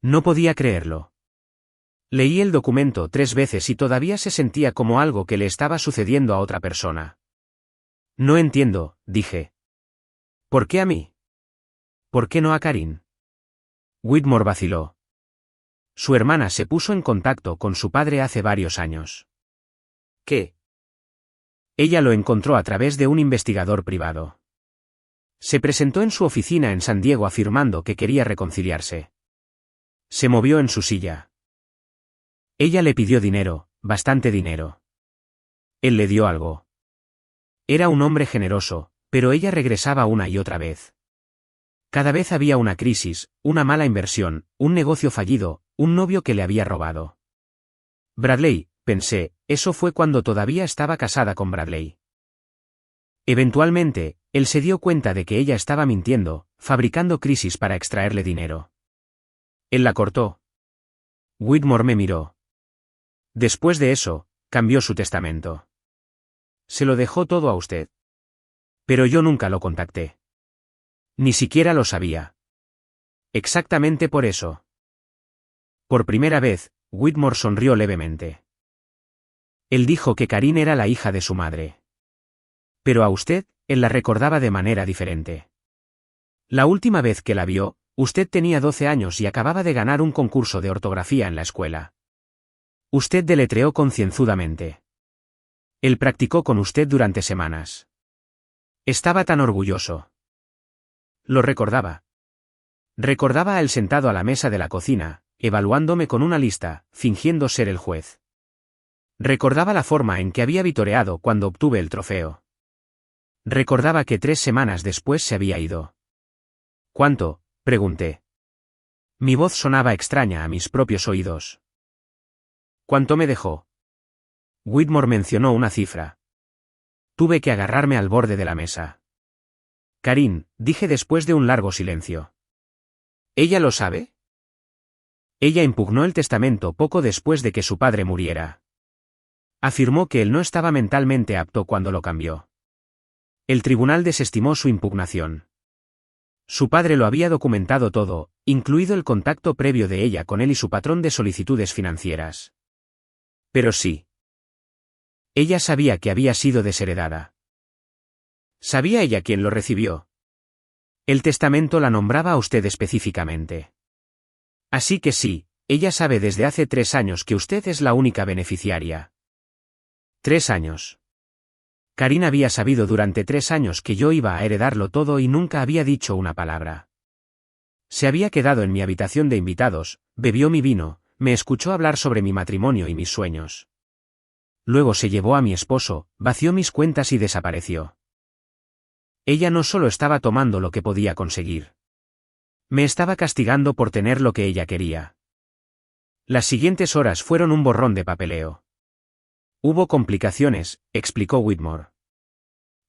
No podía creerlo. Leí el documento 3 veces y todavía se sentía como algo que le estaba sucediendo a otra persona. No entiendo, dije. ¿Por qué a mí? ¿Por qué no a Karin? Whitmore vaciló. Su hermana se puso en contacto con su padre hace varios años. ¿Qué? Ella lo encontró a través de un investigador privado. Se presentó en su oficina en San Diego afirmando que quería reconciliarse. Se movió en su silla. Ella le pidió dinero, bastante dinero. Él le dio algo. Era un hombre generoso, pero ella regresaba una y otra vez. Cada vez había una crisis, una mala inversión, un negocio fallido, un novio que le había robado. Bradley, pensé, eso fue cuando todavía estaba casada con Bradley. Eventualmente, él se dio cuenta de que ella estaba mintiendo, fabricando crisis para extraerle dinero. Él la cortó. Whitmore me miró. Después de eso, cambió su testamento. Se lo dejó todo a usted. Pero yo nunca lo contacté. Ni siquiera lo sabía. Exactamente por eso. Por primera vez, Whitmore sonrió levemente. Él dijo que Karine era la hija de su madre. Pero a usted, él la recordaba de manera diferente. La última vez que la vio, usted tenía 12 años y acababa de ganar un concurso de ortografía en la escuela. Usted deletreó concienzudamente. Él practicó con usted durante semanas. Estaba tan orgulloso. Lo recordaba. Recordaba a él sentado a la mesa de la cocina, evaluándome con una lista, fingiendo ser el juez. Recordaba la forma en que había vitoreado cuando obtuve el trofeo. Recordaba que 3 semanas después se había ido. ¿Cuánto?, pregunté. Mi voz sonaba extraña a mis propios oídos. ¿Cuánto me dejó? Whitmore mencionó una cifra. Tuve que agarrarme al borde de la mesa. Karine, dije después de un largo silencio. ¿Ella lo sabe? Ella impugnó el testamento poco después de que su padre muriera. Afirmó que él no estaba mentalmente apto cuando lo cambió. El tribunal desestimó su impugnación. Su padre lo había documentado todo, incluido el contacto previo de ella con él y su patrón de solicitudes financieras. Pero sí. Ella sabía que había sido desheredada. ¿Sabía ella quién lo recibió? El testamento la nombraba a usted específicamente. Así que sí, ella sabe desde hace 3 años que usted es la única beneficiaria. 3 años. Karine había sabido durante 3 años que yo iba a heredarlo todo y nunca había dicho una palabra. Se había quedado en mi habitación de invitados, bebió mi vino, me escuchó hablar sobre mi matrimonio y mis sueños. Luego se llevó a mi esposo, vació mis cuentas y desapareció. Ella no solo estaba tomando lo que podía conseguir. Me estaba castigando por tener lo que ella quería. Las siguientes horas fueron un borrón de papeleo. Hubo complicaciones, explicó Whitmore.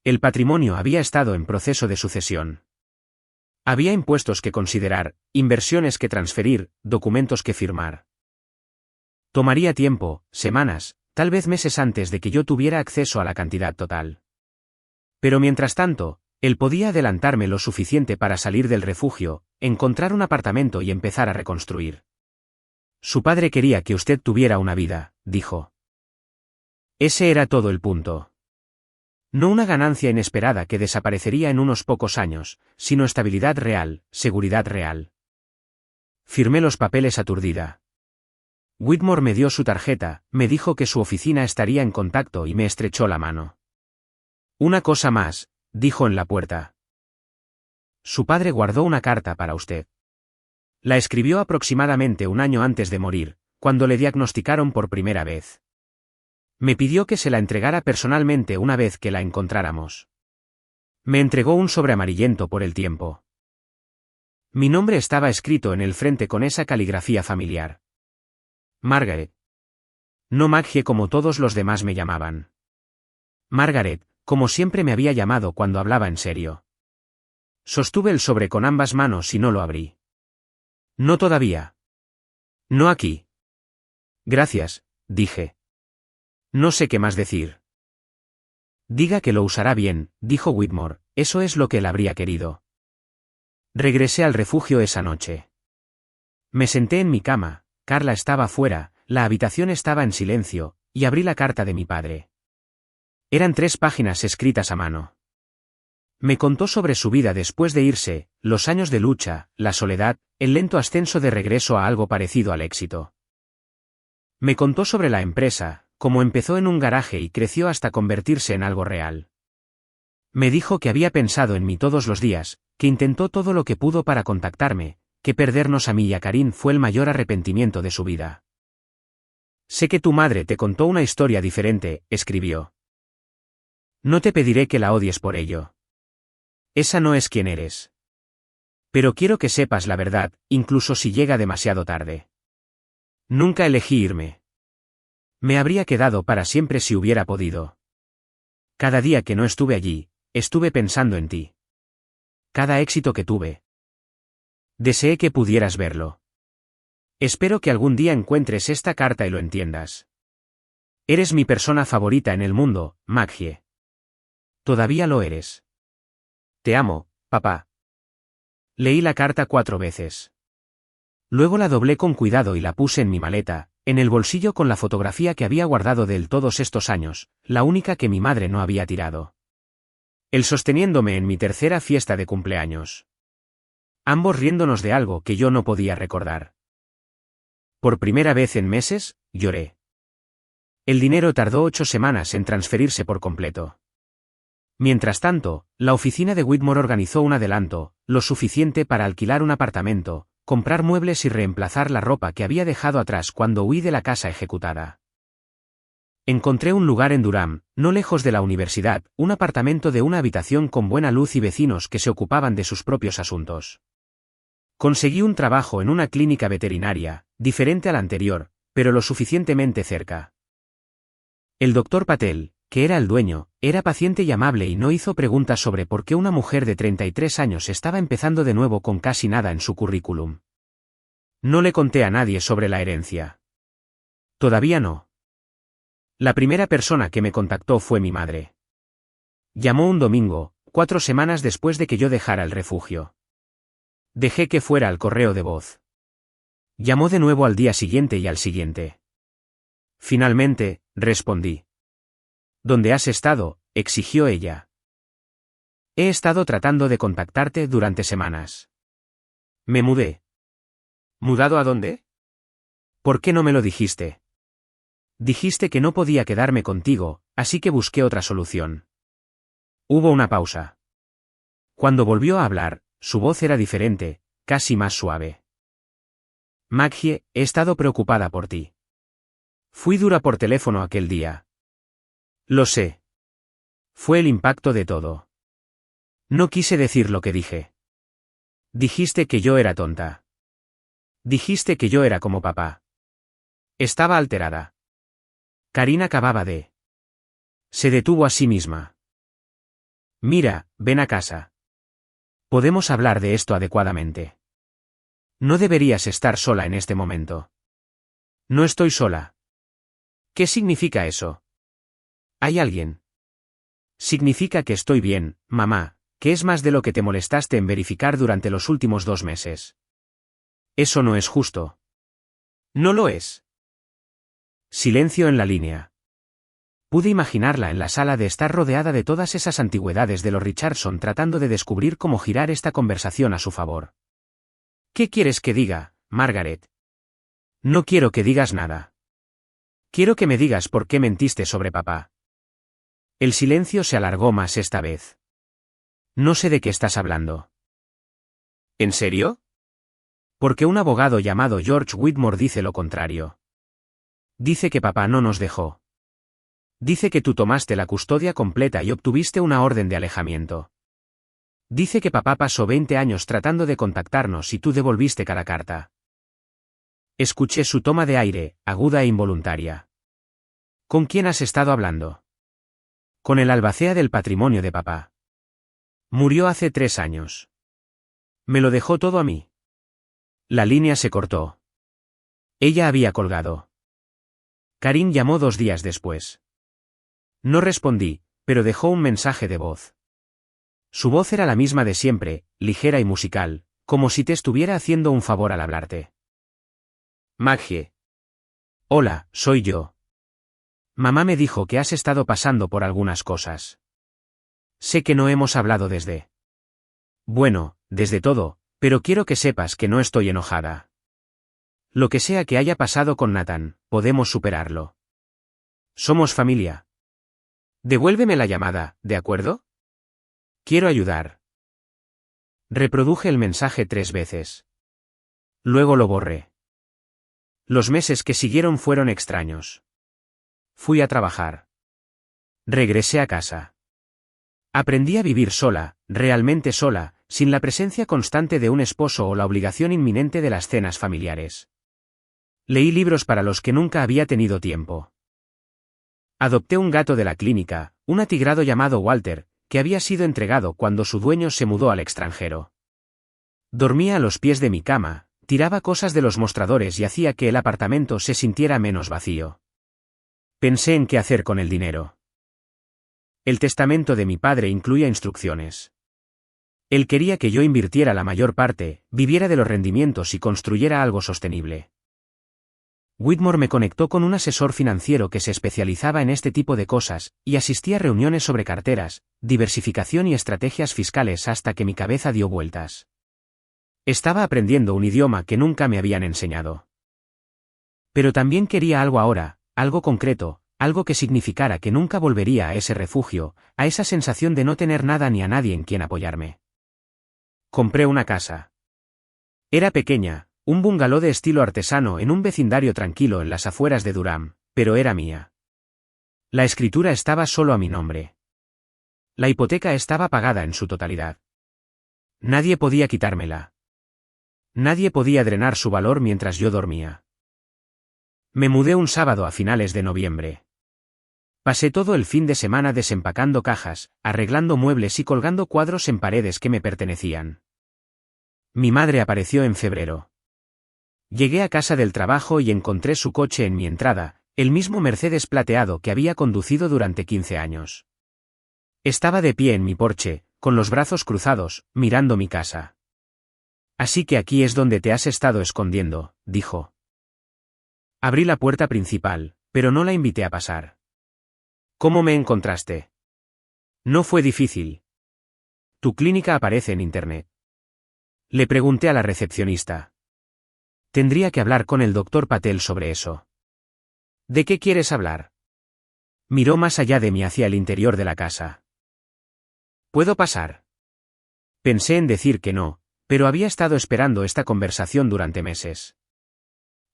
El patrimonio había estado en proceso de sucesión. Había impuestos que considerar, inversiones que transferir, documentos que firmar. Tomaría tiempo, semanas, tal vez meses antes de que yo tuviera acceso a la cantidad total. Pero mientras tanto, él podía adelantarme lo suficiente para salir del refugio, encontrar un apartamento y empezar a reconstruir. Su padre quería que usted tuviera una vida, dijo. Ese era todo el punto. No una ganancia inesperada que desaparecería en unos pocos años, sino estabilidad real, seguridad real. Firmé los papeles aturdida. Whitmore me dio su tarjeta, me dijo que su oficina estaría en contacto y me estrechó la mano. Una cosa más, dijo en la puerta. Su padre guardó una carta para usted. La escribió aproximadamente un año antes de morir, cuando le diagnosticaron por primera vez. Me pidió que se la entregara personalmente una vez que la encontráramos. Me entregó un sobre amarillento por el tiempo. Mi nombre estaba escrito en el frente con esa caligrafía familiar. Margaret. No Maggie como todos los demás me llamaban. Margaret, como siempre me había llamado cuando hablaba en serio. Sostuve el sobre con ambas manos y no lo abrí. No todavía. No aquí. Gracias, dije. No sé qué más decir. Diga que lo usará bien, dijo Whitmore, eso es lo que él habría querido. Regresé al refugio esa noche. Me senté en mi cama, Carla estaba fuera, la habitación estaba en silencio, y abrí la carta de mi padre. Eran 3 páginas escritas a mano. Me contó sobre su vida después de irse, los años de lucha, la soledad, el lento ascenso de regreso a algo parecido al éxito. Me contó sobre la empresa, cómo empezó en un garaje y creció hasta convertirse en algo real. Me dijo que había pensado en mí todos los días, que intentó todo lo que pudo para contactarme, que perdernos a mí y a Karin fue el mayor arrepentimiento de su vida. Sé que tu madre te contó una historia diferente, escribió. No te pediré que la odies por ello. Esa no es quien eres. Pero quiero que sepas la verdad, incluso si llega demasiado tarde. Nunca elegí irme. Me habría quedado para siempre si hubiera podido. Cada día que no estuve allí, estuve pensando en ti. Cada éxito que tuve. Deseé que pudieras verlo. Espero que algún día encuentres esta carta y lo entiendas. Eres mi persona favorita en el mundo, Maggie. Todavía lo eres. Te amo, papá. Leí la carta 4 veces. Luego la doblé con cuidado y la puse en mi maleta, en el bolsillo con la fotografía que había guardado de él todos estos años, la única que mi madre no había tirado. Él sosteniéndome en mi tercera fiesta de cumpleaños. Ambos riéndonos de algo que yo no podía recordar. Por primera vez en meses, lloré. El dinero tardó 8 semanas en transferirse por completo. Mientras tanto, la oficina de Whitmore organizó un adelanto, lo suficiente para alquilar un apartamento, comprar muebles y reemplazar la ropa que había dejado atrás cuando huí de la casa ejecutada. Encontré un lugar en Durham, no lejos de la universidad, un apartamento de una habitación con buena luz y vecinos que se ocupaban de sus propios asuntos. Conseguí un trabajo en una clínica veterinaria, diferente al anterior, pero lo suficientemente cerca. El doctor Patel, que era el dueño, era paciente y amable y no hizo preguntas sobre por qué una mujer de 33 años estaba empezando de nuevo con casi nada en su currículum. No le conté a nadie sobre la herencia. Todavía no. La primera persona que me contactó fue mi madre. Llamó un domingo, 4 semanas después de que yo dejara el refugio. Dejé que fuera al correo de voz. Llamó de nuevo al día siguiente y al siguiente. Finalmente, respondí. ¿Dónde has estado?, exigió ella. He estado tratando de contactarte durante semanas. Me mudé. ¿Mudado a dónde? ¿Por qué no me lo dijiste? Dijiste que no podía quedarme contigo, así que busqué otra solución. Hubo una pausa. Cuando volvió a hablar, su voz era diferente, casi más suave. Maggie, he estado preocupada por ti. Fui dura por teléfono aquel día. Lo sé. Fue el impacto de todo. No quise decir lo que dije. Dijiste que yo era tonta. Dijiste que yo era como papá. Estaba alterada. Karin acababa de... Se detuvo a sí misma. Mira, ven a casa. Podemos hablar de esto adecuadamente. No deberías estar sola en este momento. No estoy sola. ¿Qué significa eso? ¿Hay alguien? Significa que estoy bien, mamá, que es más de lo que te molestaste en verificar durante los últimos 2 meses. Eso no es justo. No lo es. Silencio en la línea. Pude imaginarla en la sala de estar rodeada de todas esas antigüedades de los Richardson tratando de descubrir cómo girar esta conversación a su favor. ¿Qué quieres que diga, Margaret? No quiero que digas nada. Quiero que me digas por qué mentiste sobre papá. El silencio se alargó más esta vez. No sé de qué estás hablando. ¿En serio? Porque un abogado llamado George Whitmore dice lo contrario. Dice que papá no nos dejó. Dice que tú tomaste la custodia completa y obtuviste una orden de alejamiento. Dice que papá pasó 20 años tratando de contactarnos y tú devolviste cada carta. Escuché su toma de aire, aguda e involuntaria. ¿Con quién has estado hablando? Con el albacea del patrimonio de papá. Murió hace 3 años. Me lo dejó todo a mí. La línea se cortó. Ella había colgado. Karin llamó 2 días después. No respondí, pero dejó un mensaje de voz. Su voz era la misma de siempre, ligera y musical, como si te estuviera haciendo un favor al hablarte. Maggie. Hola, soy yo. Mamá me dijo que has estado pasando por algunas cosas. Sé que no hemos hablado desde... Bueno, desde todo, pero quiero que sepas que no estoy enojada. Lo que sea que haya pasado con Nathan, podemos superarlo. Somos familia. Devuélveme la llamada, ¿de acuerdo? Quiero ayudar. Reproduje el mensaje 3 veces. Luego lo borré. Los meses que siguieron fueron extraños. Fui a trabajar. Regresé a casa. Aprendí a vivir sola, realmente sola, sin la presencia constante de un esposo o la obligación inminente de las cenas familiares. Leí libros para los que nunca había tenido tiempo. Adopté un gato de la clínica, un atigrado llamado Walter, que había sido entregado cuando su dueño se mudó al extranjero. Dormía a los pies de mi cama, tiraba cosas de los mostradores y hacía que el apartamento se sintiera menos vacío. Pensé en qué hacer con el dinero. El testamento de mi padre incluía instrucciones. Él quería que yo invirtiera la mayor parte, viviera de los rendimientos y construyera algo sostenible. Whitmore me conectó con un asesor financiero que se especializaba en este tipo de cosas, y asistí a reuniones sobre carteras, diversificación y estrategias fiscales hasta que mi cabeza dio vueltas. Estaba aprendiendo un idioma que nunca me habían enseñado. Pero también quería algo ahora, algo concreto, algo que significara que nunca volvería a ese refugio, a esa sensación de no tener nada ni a nadie en quien apoyarme. Compré una casa. Era pequeña, un bungalow de estilo artesano en un vecindario tranquilo en las afueras de Durham, pero era mía. La escritura estaba solo a mi nombre. La hipoteca estaba pagada en su totalidad. Nadie podía quitármela. Nadie podía drenar su valor mientras yo dormía. Me mudé un sábado a finales de noviembre. Pasé todo el fin de semana desempacando cajas, arreglando muebles y colgando cuadros en paredes que me pertenecían. Mi madre apareció en febrero. Llegué a casa del trabajo y encontré su coche en mi entrada, el mismo Mercedes plateado que había conducido durante 15 años. Estaba de pie en mi porche, con los brazos cruzados, mirando mi casa. Así que aquí es donde te has estado escondiendo, dijo. Abrí la puerta principal, pero no la invité a pasar. ¿Cómo me encontraste? No fue difícil. Tu clínica aparece en internet. Le pregunté a la recepcionista. Tendría que hablar con el doctor Patel sobre eso. ¿De qué quieres hablar? Miró más allá de mí hacia el interior de la casa. ¿Puedo pasar? Pensé en decir que no, pero había estado esperando esta conversación durante meses.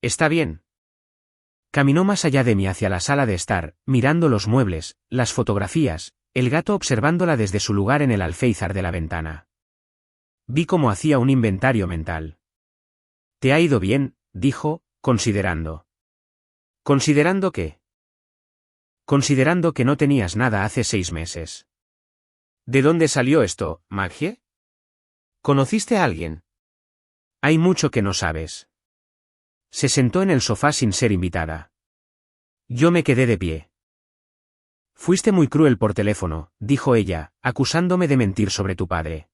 Está bien. Caminó más allá de mí hacia la sala de estar, mirando los muebles, las fotografías, el gato observándola desde su lugar en el alféizar de la ventana. Vi cómo hacía un inventario mental. ¿Te ha ido bien?, dijo, considerando. ¿Considerando qué? Considerando que no tenías nada hace 6 meses. ¿De dónde salió esto, Maggie? ¿Conociste a alguien? Hay mucho que no sabes. Se sentó en el sofá sin ser invitada. Yo me quedé de pie. Fuiste muy cruel por teléfono, dijo ella, acusándome de mentir sobre tu padre.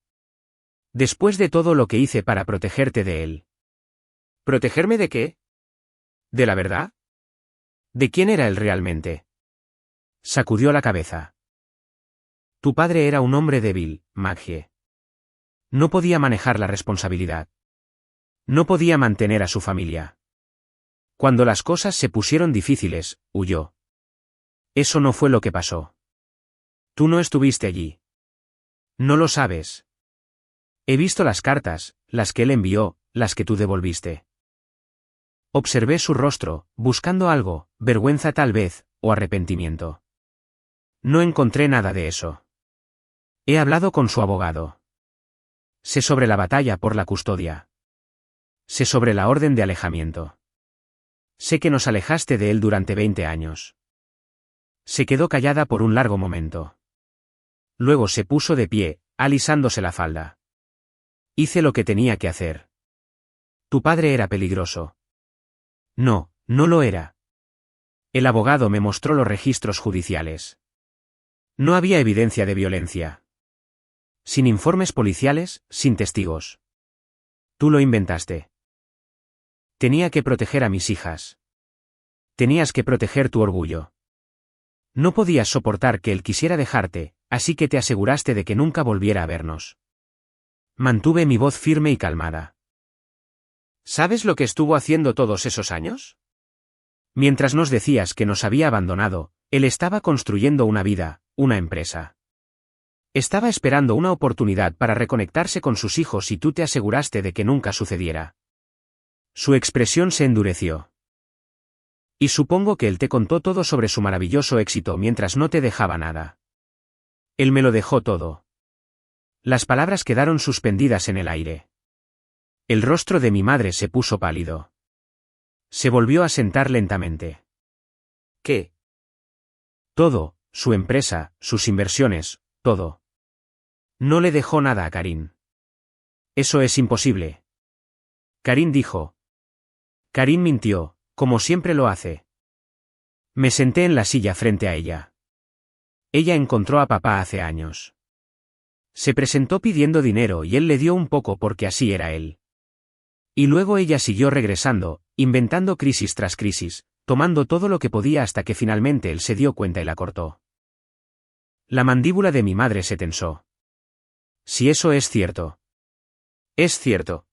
Después de todo lo que hice para protegerte de él. ¿Protegerme de qué? ¿De la verdad? ¿De quién era él realmente? Sacudió la cabeza. Tu padre era un hombre débil, Maggie. No podía manejar la responsabilidad. No podía mantener a su familia. Cuando las cosas se pusieron difíciles, huyó. Eso no fue lo que pasó. Tú no estuviste allí. No lo sabes. He visto las cartas, las que él envió, las que tú devolviste. Observé su rostro, buscando algo, vergüenza tal vez, o arrepentimiento. No encontré nada de eso. He hablado con su abogado. Sé sobre la batalla por la custodia. Sé sobre la orden de alejamiento. Sé que nos alejaste de él durante 20 años. Se quedó callada por un largo momento. Luego se puso de pie, alisándose la falda. Hice lo que tenía que hacer. Tu padre era peligroso. No, no lo era. El abogado me mostró los registros judiciales. No había evidencia de violencia. Sin informes policiales, sin testigos. Tú lo inventaste. Tenía que proteger a mis hijas. Tenías que proteger tu orgullo. No podías soportar que él quisiera dejarte, así que te aseguraste de que nunca volviera a vernos. Mantuve mi voz firme y calmada. ¿Sabes lo que estuvo haciendo todos esos años? Mientras nos decías que nos había abandonado, él estaba construyendo una vida, una empresa. Estaba esperando una oportunidad para reconectarse con sus hijos y tú te aseguraste de que nunca sucediera. Su expresión se endureció. Y supongo que él te contó todo sobre su maravilloso éxito mientras no te dejaba nada. Él me lo dejó todo. Las palabras quedaron suspendidas en el aire. El rostro de mi madre se puso pálido. Se volvió a sentar lentamente. ¿Qué? Todo, su empresa, sus inversiones, todo. No le dejó nada a Karin. Eso es imposible. Karin dijo. Karin mintió, como siempre lo hace. Me senté en la silla frente a ella. Ella encontró a papá hace años. Se presentó pidiendo dinero y él le dio un poco porque así era él. Y luego ella siguió regresando, inventando crisis tras crisis, tomando todo lo que podía hasta que finalmente él se dio cuenta y la cortó. La mandíbula de mi madre se tensó. Si eso es cierto. Es cierto.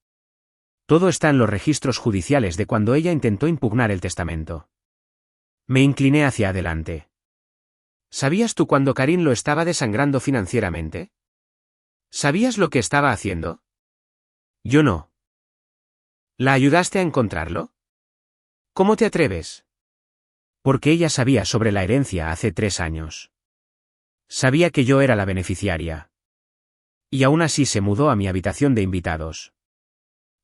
Todo está en los registros judiciales de cuando ella intentó impugnar el testamento. Me incliné hacia adelante. ¿Sabías tú cuando Karin lo estaba desangrando financieramente? ¿Sabías lo que estaba haciendo? Yo no. ¿La ayudaste a encontrarlo? ¿Cómo te atreves? Porque ella sabía sobre la herencia hace 3 años. Sabía que yo era la beneficiaria. Y aún así se mudó a mi habitación de invitados.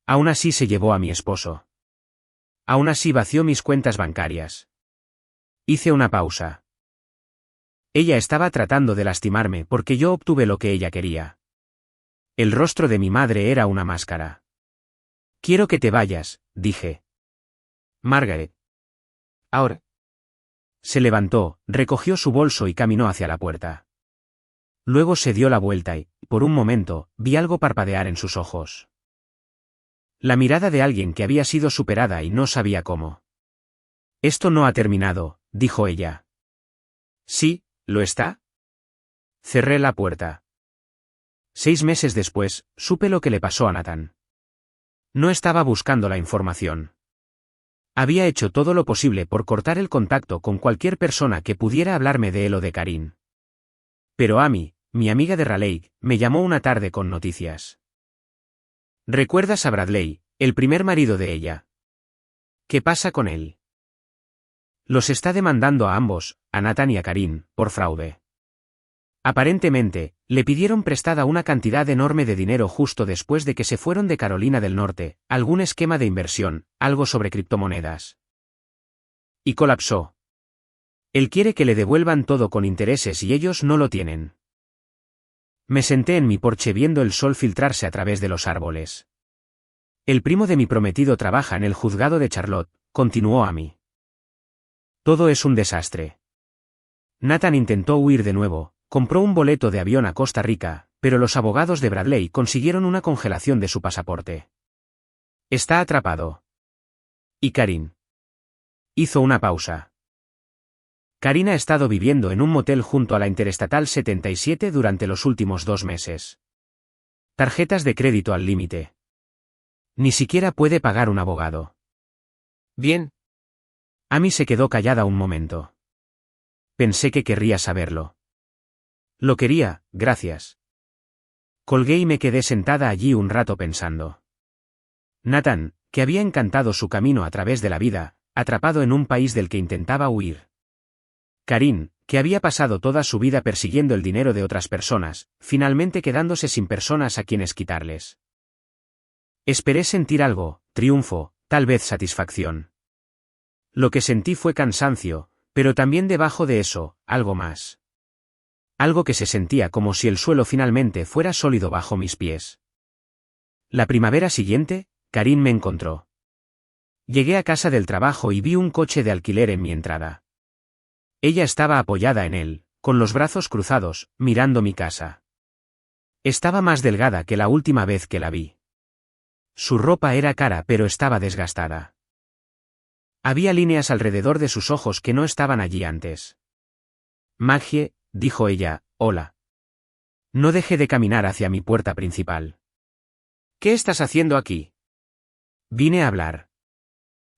Aún así se llevó a mi esposo. Aún así vació mis cuentas bancarias. Hice una pausa. Ella estaba tratando de lastimarme porque yo obtuve lo que ella quería. El rostro de mi madre era una máscara. Quiero que te vayas, dije. Margaret. Ahora. Se levantó, recogió su bolso y caminó hacia la puerta. Luego se dio la vuelta y, por un momento, vi algo parpadear en sus ojos. La mirada de alguien que había sido superada y no sabía cómo. Esto no ha terminado, dijo ella. Sí, ¿lo está? Cerré la puerta. 6 meses después, supe lo que le pasó a Nathan. No estaba buscando la información. Había hecho todo lo posible por cortar el contacto con cualquier persona que pudiera hablarme de él o de Karin. Pero Amy, mi amiga de Raleigh, me llamó una tarde con noticias. ¿Recuerdas a Bradley, el primer marido de ella? ¿Qué pasa con él? Los está demandando a ambos, a Nathan y a Karin, por fraude. Aparentemente, le pidieron prestada una cantidad enorme de dinero justo después de que se fueron de Carolina del Norte, algún esquema de inversión, algo sobre criptomonedas. Y colapsó. Él quiere que le devuelvan todo con intereses y ellos no lo tienen. Me senté en mi porche viendo el sol filtrarse a través de los árboles. El primo de mi prometido trabaja en el juzgado de Charlotte, continuó Amy. Todo es un desastre. Nathan intentó huir de nuevo. Compró un boleto de avión a Costa Rica, pero los abogados de Bradley consiguieron una congelación de su pasaporte. Está atrapado. ¿Y Karin? Hizo una pausa. Karin ha estado viviendo en un motel junto a la Interestatal 77 durante los últimos 2 meses. Tarjetas de crédito al límite. Ni siquiera puede pagar un abogado. Bien. Amy se quedó callada un momento. Pensé que querría saberlo. Lo quería, gracias. Colgué y me quedé sentada allí un rato pensando. Nathan, que había encantado su camino a través de la vida, atrapado en un país del que intentaba huir. Karin, que había pasado toda su vida persiguiendo el dinero de otras personas, finalmente quedándose sin personas a quienes quitarles. Esperé sentir algo, triunfo, tal vez satisfacción. Lo que sentí fue cansancio, pero también debajo de eso, algo más. Algo que se sentía como si el suelo finalmente fuera sólido bajo mis pies. La primavera siguiente, Karin me encontró. Llegué a casa del trabajo y vi un coche de alquiler en mi entrada. Ella estaba apoyada en él, con los brazos cruzados, mirando mi casa. Estaba más delgada que la última vez que la vi. Su ropa era cara pero estaba desgastada. Había líneas alrededor de sus ojos que no estaban allí antes. Maggie, dijo ella, hola. No dejé de caminar hacia mi puerta principal. ¿Qué estás haciendo aquí? Vine a hablar.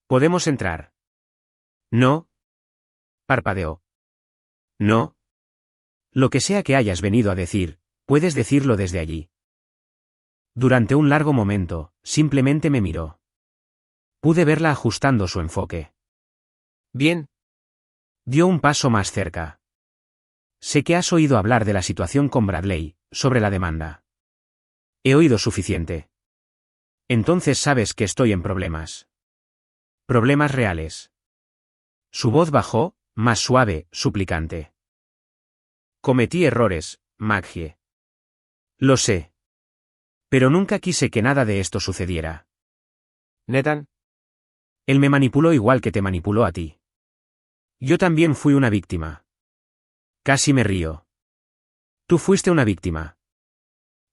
¿Podemos entrar? No. Parpadeó. No. Lo que sea que hayas venido a decir, puedes decirlo desde allí. Durante un largo momento, simplemente me miró. Pude verla ajustando su enfoque. Bien. Dio un paso más cerca. Sé que has oído hablar de la situación con Bradley, sobre la demanda. He oído suficiente. Entonces sabes que estoy en problemas. Problemas reales. Su voz bajó, más suave, suplicante. Cometí errores, Maggie. Lo sé. Pero nunca quise que nada de esto sucediera. Nathan. Él me manipuló igual que te manipuló a ti. Yo también fui una víctima. Casi me río. Tú fuiste una víctima.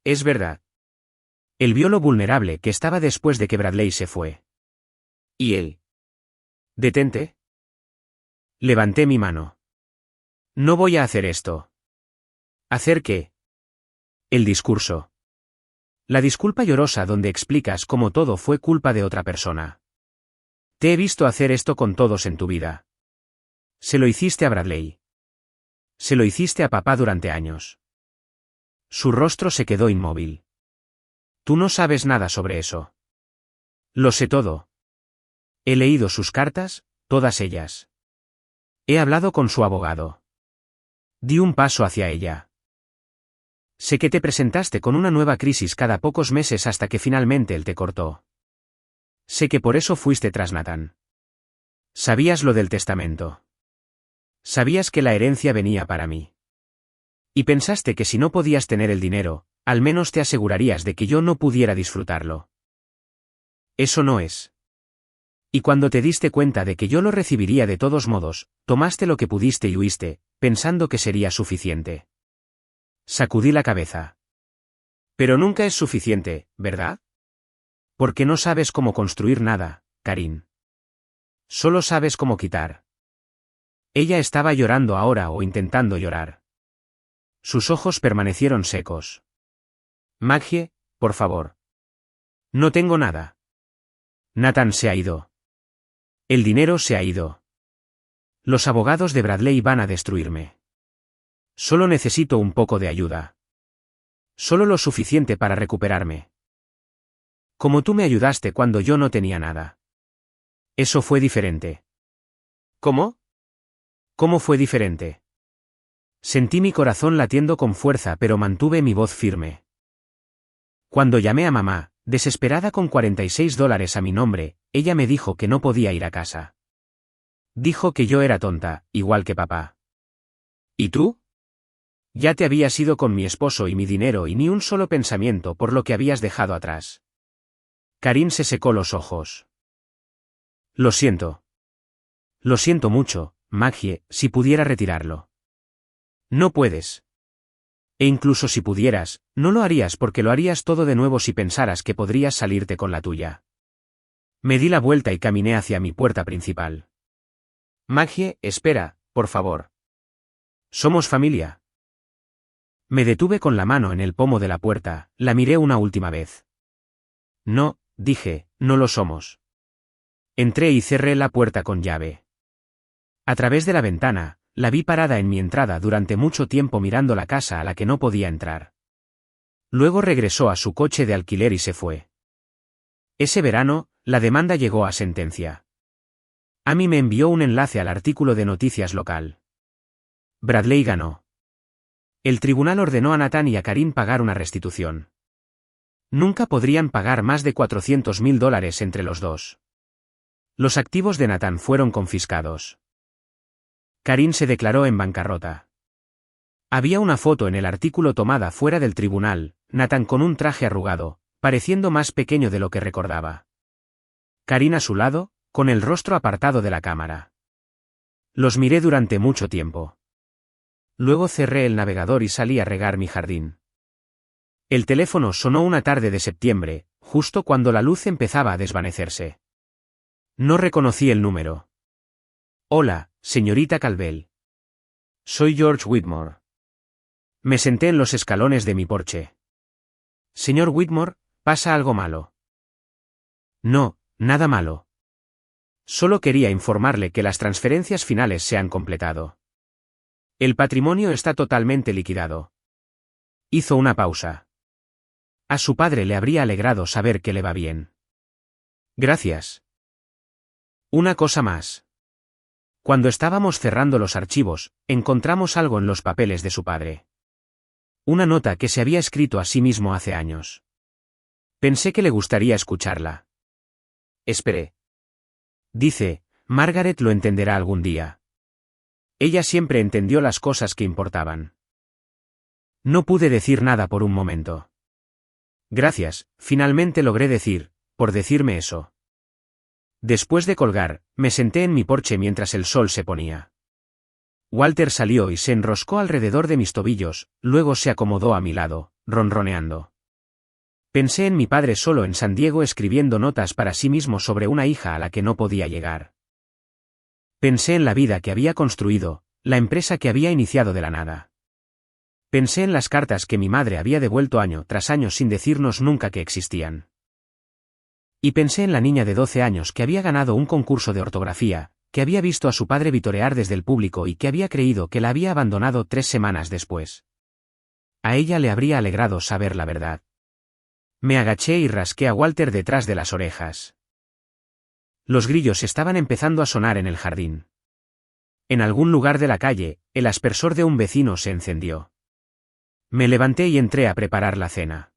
Es verdad. Él vio lo vulnerable que estaba después de que Bradley se fue. ¿Y él? Detente. Levanté mi mano. No voy a hacer esto. ¿Hacer qué? El discurso. La disculpa llorosa donde explicas cómo todo fue culpa de otra persona. Te he visto hacer esto con todos en tu vida. Se lo hiciste a Bradley. Se lo hiciste a papá durante años. Su rostro se quedó inmóvil. Tú no sabes nada sobre eso. Lo sé todo. He leído sus cartas, todas ellas. He hablado con su abogado. Di un paso hacia ella. Sé que te presentaste con una nueva crisis cada pocos meses hasta que finalmente él te cortó. Sé que por eso fuiste tras Nathan. Sabías lo del testamento. Sabías que la herencia venía para mí. Y pensaste que si no podías tener el dinero, al menos te asegurarías de que yo no pudiera disfrutarlo. Eso no es. Y cuando te diste cuenta de que yo lo recibiría de todos modos, tomaste lo que pudiste y huiste, pensando que sería suficiente. Sacudí la cabeza. Pero nunca es suficiente, ¿verdad? Porque no sabes cómo construir nada, Karin. Solo sabes cómo quitar. Ella estaba llorando ahora o intentando llorar. Sus ojos permanecieron secos. Maggie, por favor. No tengo nada. Nathan se ha ido. El dinero se ha ido. Los abogados de Bradley van a destruirme. Solo necesito un poco de ayuda. Solo lo suficiente para recuperarme. Como tú me ayudaste cuando yo no tenía nada. Eso fue diferente. ¿Cómo? ¿Cómo fue diferente? Sentí mi corazón latiendo con fuerza, pero mantuve mi voz firme. Cuando llamé a mamá, desesperada con $46 a mi nombre, ella me dijo que no podía ir a casa. Dijo que yo era tonta, igual que papá. ¿Y tú? Ya te habías ido con mi esposo y mi dinero y ni un solo pensamiento por lo que habías dejado atrás. Karin se secó los ojos. Lo siento. Lo siento mucho, Maggie, si pudiera retirarlo. No puedes. E incluso si pudieras, no lo harías porque lo harías todo de nuevo si pensaras que podrías salirte con la tuya. Me di la vuelta y caminé hacia mi puerta principal. Maggie, espera, por favor. Somos familia. Me detuve con la mano en el pomo de la puerta, la miré una última vez. No, dije, no lo somos. Entré y cerré la puerta con llave. A través de la ventana, la vi parada en mi entrada durante mucho tiempo mirando la casa a la que no podía entrar. Luego regresó a su coche de alquiler y se fue. Ese verano, la demanda llegó a sentencia. Amy me envió un enlace al artículo de noticias local. Bradley ganó. El tribunal ordenó a Nathan y a Karin pagar una restitución. Nunca podrían pagar más de $400,000 entre los dos. Los activos de Nathan fueron confiscados. Karin se declaró en bancarrota. Había una foto en el artículo tomada fuera del tribunal, Nathan con un traje arrugado, pareciendo más pequeño de lo que recordaba. Karin a su lado, con el rostro apartado de la cámara. Los miré durante mucho tiempo. Luego cerré el navegador y salí a regar mi jardín. El teléfono sonó una tarde de septiembre, justo cuando la luz empezaba a desvanecerse. No reconocí el número. Hola, señorita Calvel. Soy George Whitmore. Me senté en los escalones de mi porche. Señor Whitmore, ¿pasa algo malo? No, nada malo. Solo quería informarle que las transferencias finales se han completado. El patrimonio está totalmente liquidado. Hizo una pausa. A su padre le habría alegrado saber que le va bien. Gracias. Una cosa más. Cuando estábamos cerrando los archivos, encontramos algo en los papeles de su padre. Una nota que se había escrito a sí mismo hace años. Pensé que le gustaría escucharla. Esperé. Dice, Margaret lo entenderá algún día. Ella siempre entendió las cosas que importaban. No pude decir nada por un momento. Gracias, finalmente logré decir, por decirme eso. Después de colgar, me senté en mi porche mientras el sol se ponía. Walter salió y se enroscó alrededor de mis tobillos, luego se acomodó a mi lado, ronroneando. Pensé en mi padre solo en San Diego escribiendo notas para sí mismo sobre una hija a la que no podía llegar. Pensé en la vida que había construido, la empresa que había iniciado de la nada. Pensé en las cartas que mi madre había devuelto año tras año sin decirnos nunca que existían. Y pensé en la niña de 12 años que había ganado un concurso de ortografía, que había visto a su padre vitorear desde el público y que había creído que la había abandonado 3 semanas después. A ella le habría alegrado saber la verdad. Me agaché y rasqué a Walter detrás de las orejas. Los grillos estaban empezando a sonar en el jardín. En algún lugar de la calle, el aspersor de un vecino se encendió. Me levanté y entré a preparar la cena.